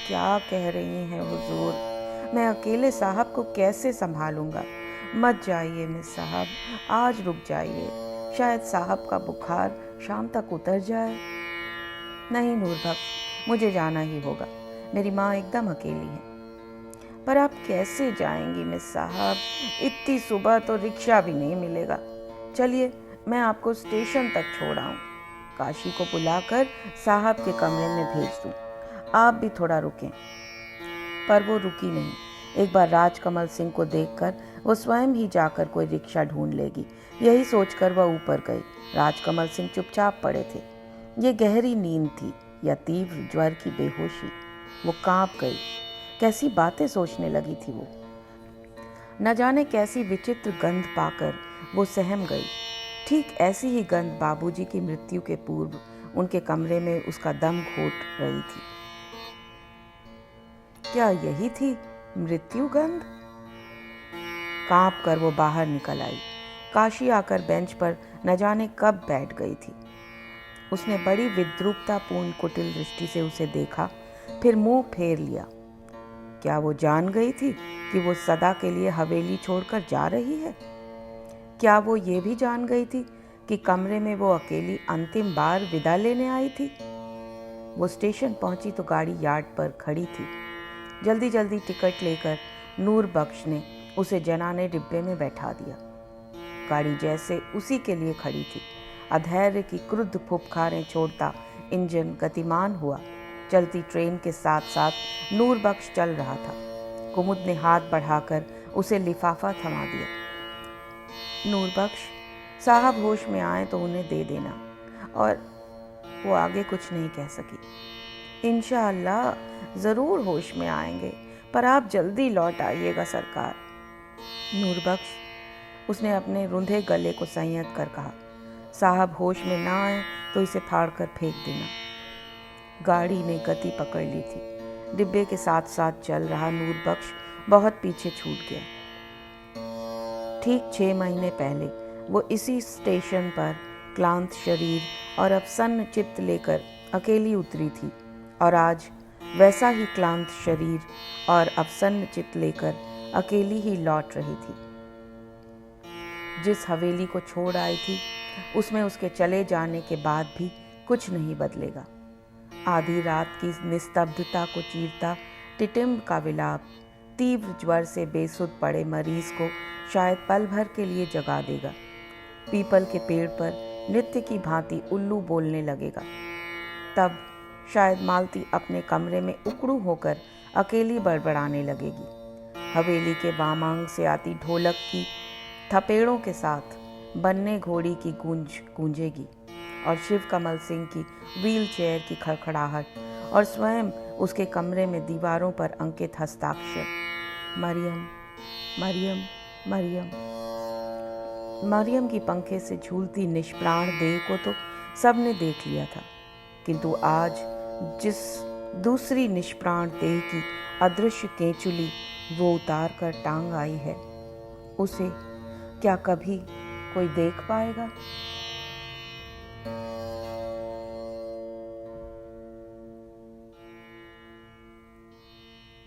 क्या कह रही हैं हुजूर? मैं अकेले साहब को कैसे संभालूंगा? मत जाइए मिस साहब, आज रुक जाइए। शायद साहब का बुखार शाम तक उतर जाए। नहीं नूरबख्श, मुझे जाना ही होगा। मेरी माँ एकदम अकेली है। पर आप कैसे जाएंगी मिस साहब? इतनी सुबह तो रिक्शा भी नहीं मिलेगा। चलिए मैं आपको स्टेशन तक छोड़ आऊं। काशी को बुलाकर साहब के कमरे में भेज दूं। आप भी थोड़ा रुकें। पर वो रुकी नहीं। एक बार राजकमल सिंह को देखकर वो स्वयं ही जाकर कोई रिक्शा ढूंढ लेगी, यही सोचकर वह ऊपर गई। राजकमल सिंह चुपचाप पड़े थे। ये गहरी नींद थी या तीव्र ज्वर की बेहोशी? वो कांप गई। कैसी बातें सोचने लगी थी वो। न जाने कैसी विचित्र गंध पाकर वो सहम गई। ठीक ऐसी ही गंध बाबूजी की मृत्यु के पूर्व उनके कमरे में उसका दम घोट रही थी। क्या यही थी मृत्यु गंध? कांप कर वो बाहर निकल आई। काशी आकर बेंच पर न जाने कब बैठ गई थी। उसने बड़ी विद्रूपतापूर्ण कुटिल दृष्टि से उसे देखा, फिर मुंह फेर लिया। क्या वो जान गई थी कि वो सदा के लिए हवेली छोड़कर जा रही है? क्या वो ये भी जान गई थी कि कमरे में वो अकेली अंतिम बार विदा लेने आई थी? वो स्टेशन पहुंची तो गाड़ी यार्ड पर खड़ी थी। जल्दी जल्दी टिकट लेकर नूरबख्श ने उसे जनाने डिब्बे में बैठा दिया। गाड़ी जैसे उसी के लिए खड़ी थी। अधैर्य की क्रुद्ध फुफकारें छोड़ता इंजन गतिमान हुआ। चलती ट्रेन के साथ साथ नूरबख्श चल रहा था। कुमुद ने हाथ बढ़ाकर उसे लिफाफा थमा दिया। नूरबख्श, साहब होश में आए तो उन्हें दे देना। और वो आगे कुछ नहीं कह सकी। इंशाअल्लाह ज़रूर होश में आएंगे, पर आप जल्दी लौट आइएगा सरकार। नूरबख्श, उसने अपने रुंधे गले को संयत कर कहा, साहब होश में ना आए तो इसे फाड़कर फेंक देना। गाड़ी ने गति पकड़ ली थी। डिब्बे के साथ साथ चल रहा नूरबख्श बहुत पीछे छूट गया। ठीक 6 महीने पहले वो इसी स्टेशन पर क्लांत शरीर और अवसन्न चित्त लेकर अकेली उतरी थी, और आज वैसा ही क्लांत शरीर और अवसन्न चित्त लेकर अकेली ही लौट रही थी। जिस हवेली को छोड़ आई थी उसमें उसके चले जाने के बाद भी कुछ नहीं बदलेगा। आधी रात की निस्तब्धता को चीरता टिटिम्ब का विलाप तीव्र ज्वर से बेसुध पड़े मरीज को शायद पल भर के लिए जगा देगा। पीपल के पेड़ पर नित्य की भांति उल्लू बोलने लगेगा। तब शायद मालती अपने कमरे में उकड़ू होकर अकेली बड़बड़ाने लगेगी। हवेली के वामांग से आती ढोलक की थपेड़ों के साथ बन्ने घोड़ी की गूंज गूंजेगी, और शिव कमल सिंह की व्हील चेयर की खड़खड़ाहट, और स्वयं उसके कमरे में दीवारों पर अंकित हस्ताक्षर, मरियम मरियम मरियम। मरियम की पंखे से झूलती निष्प्राण देह को तो सबने देख लिया था, किंतु आज जिस दूसरी निष्प्राण देह की अदृश्य केंचुली वो उतार कर टांग आई है, उसे क्या कभी कोई देख पाएगा?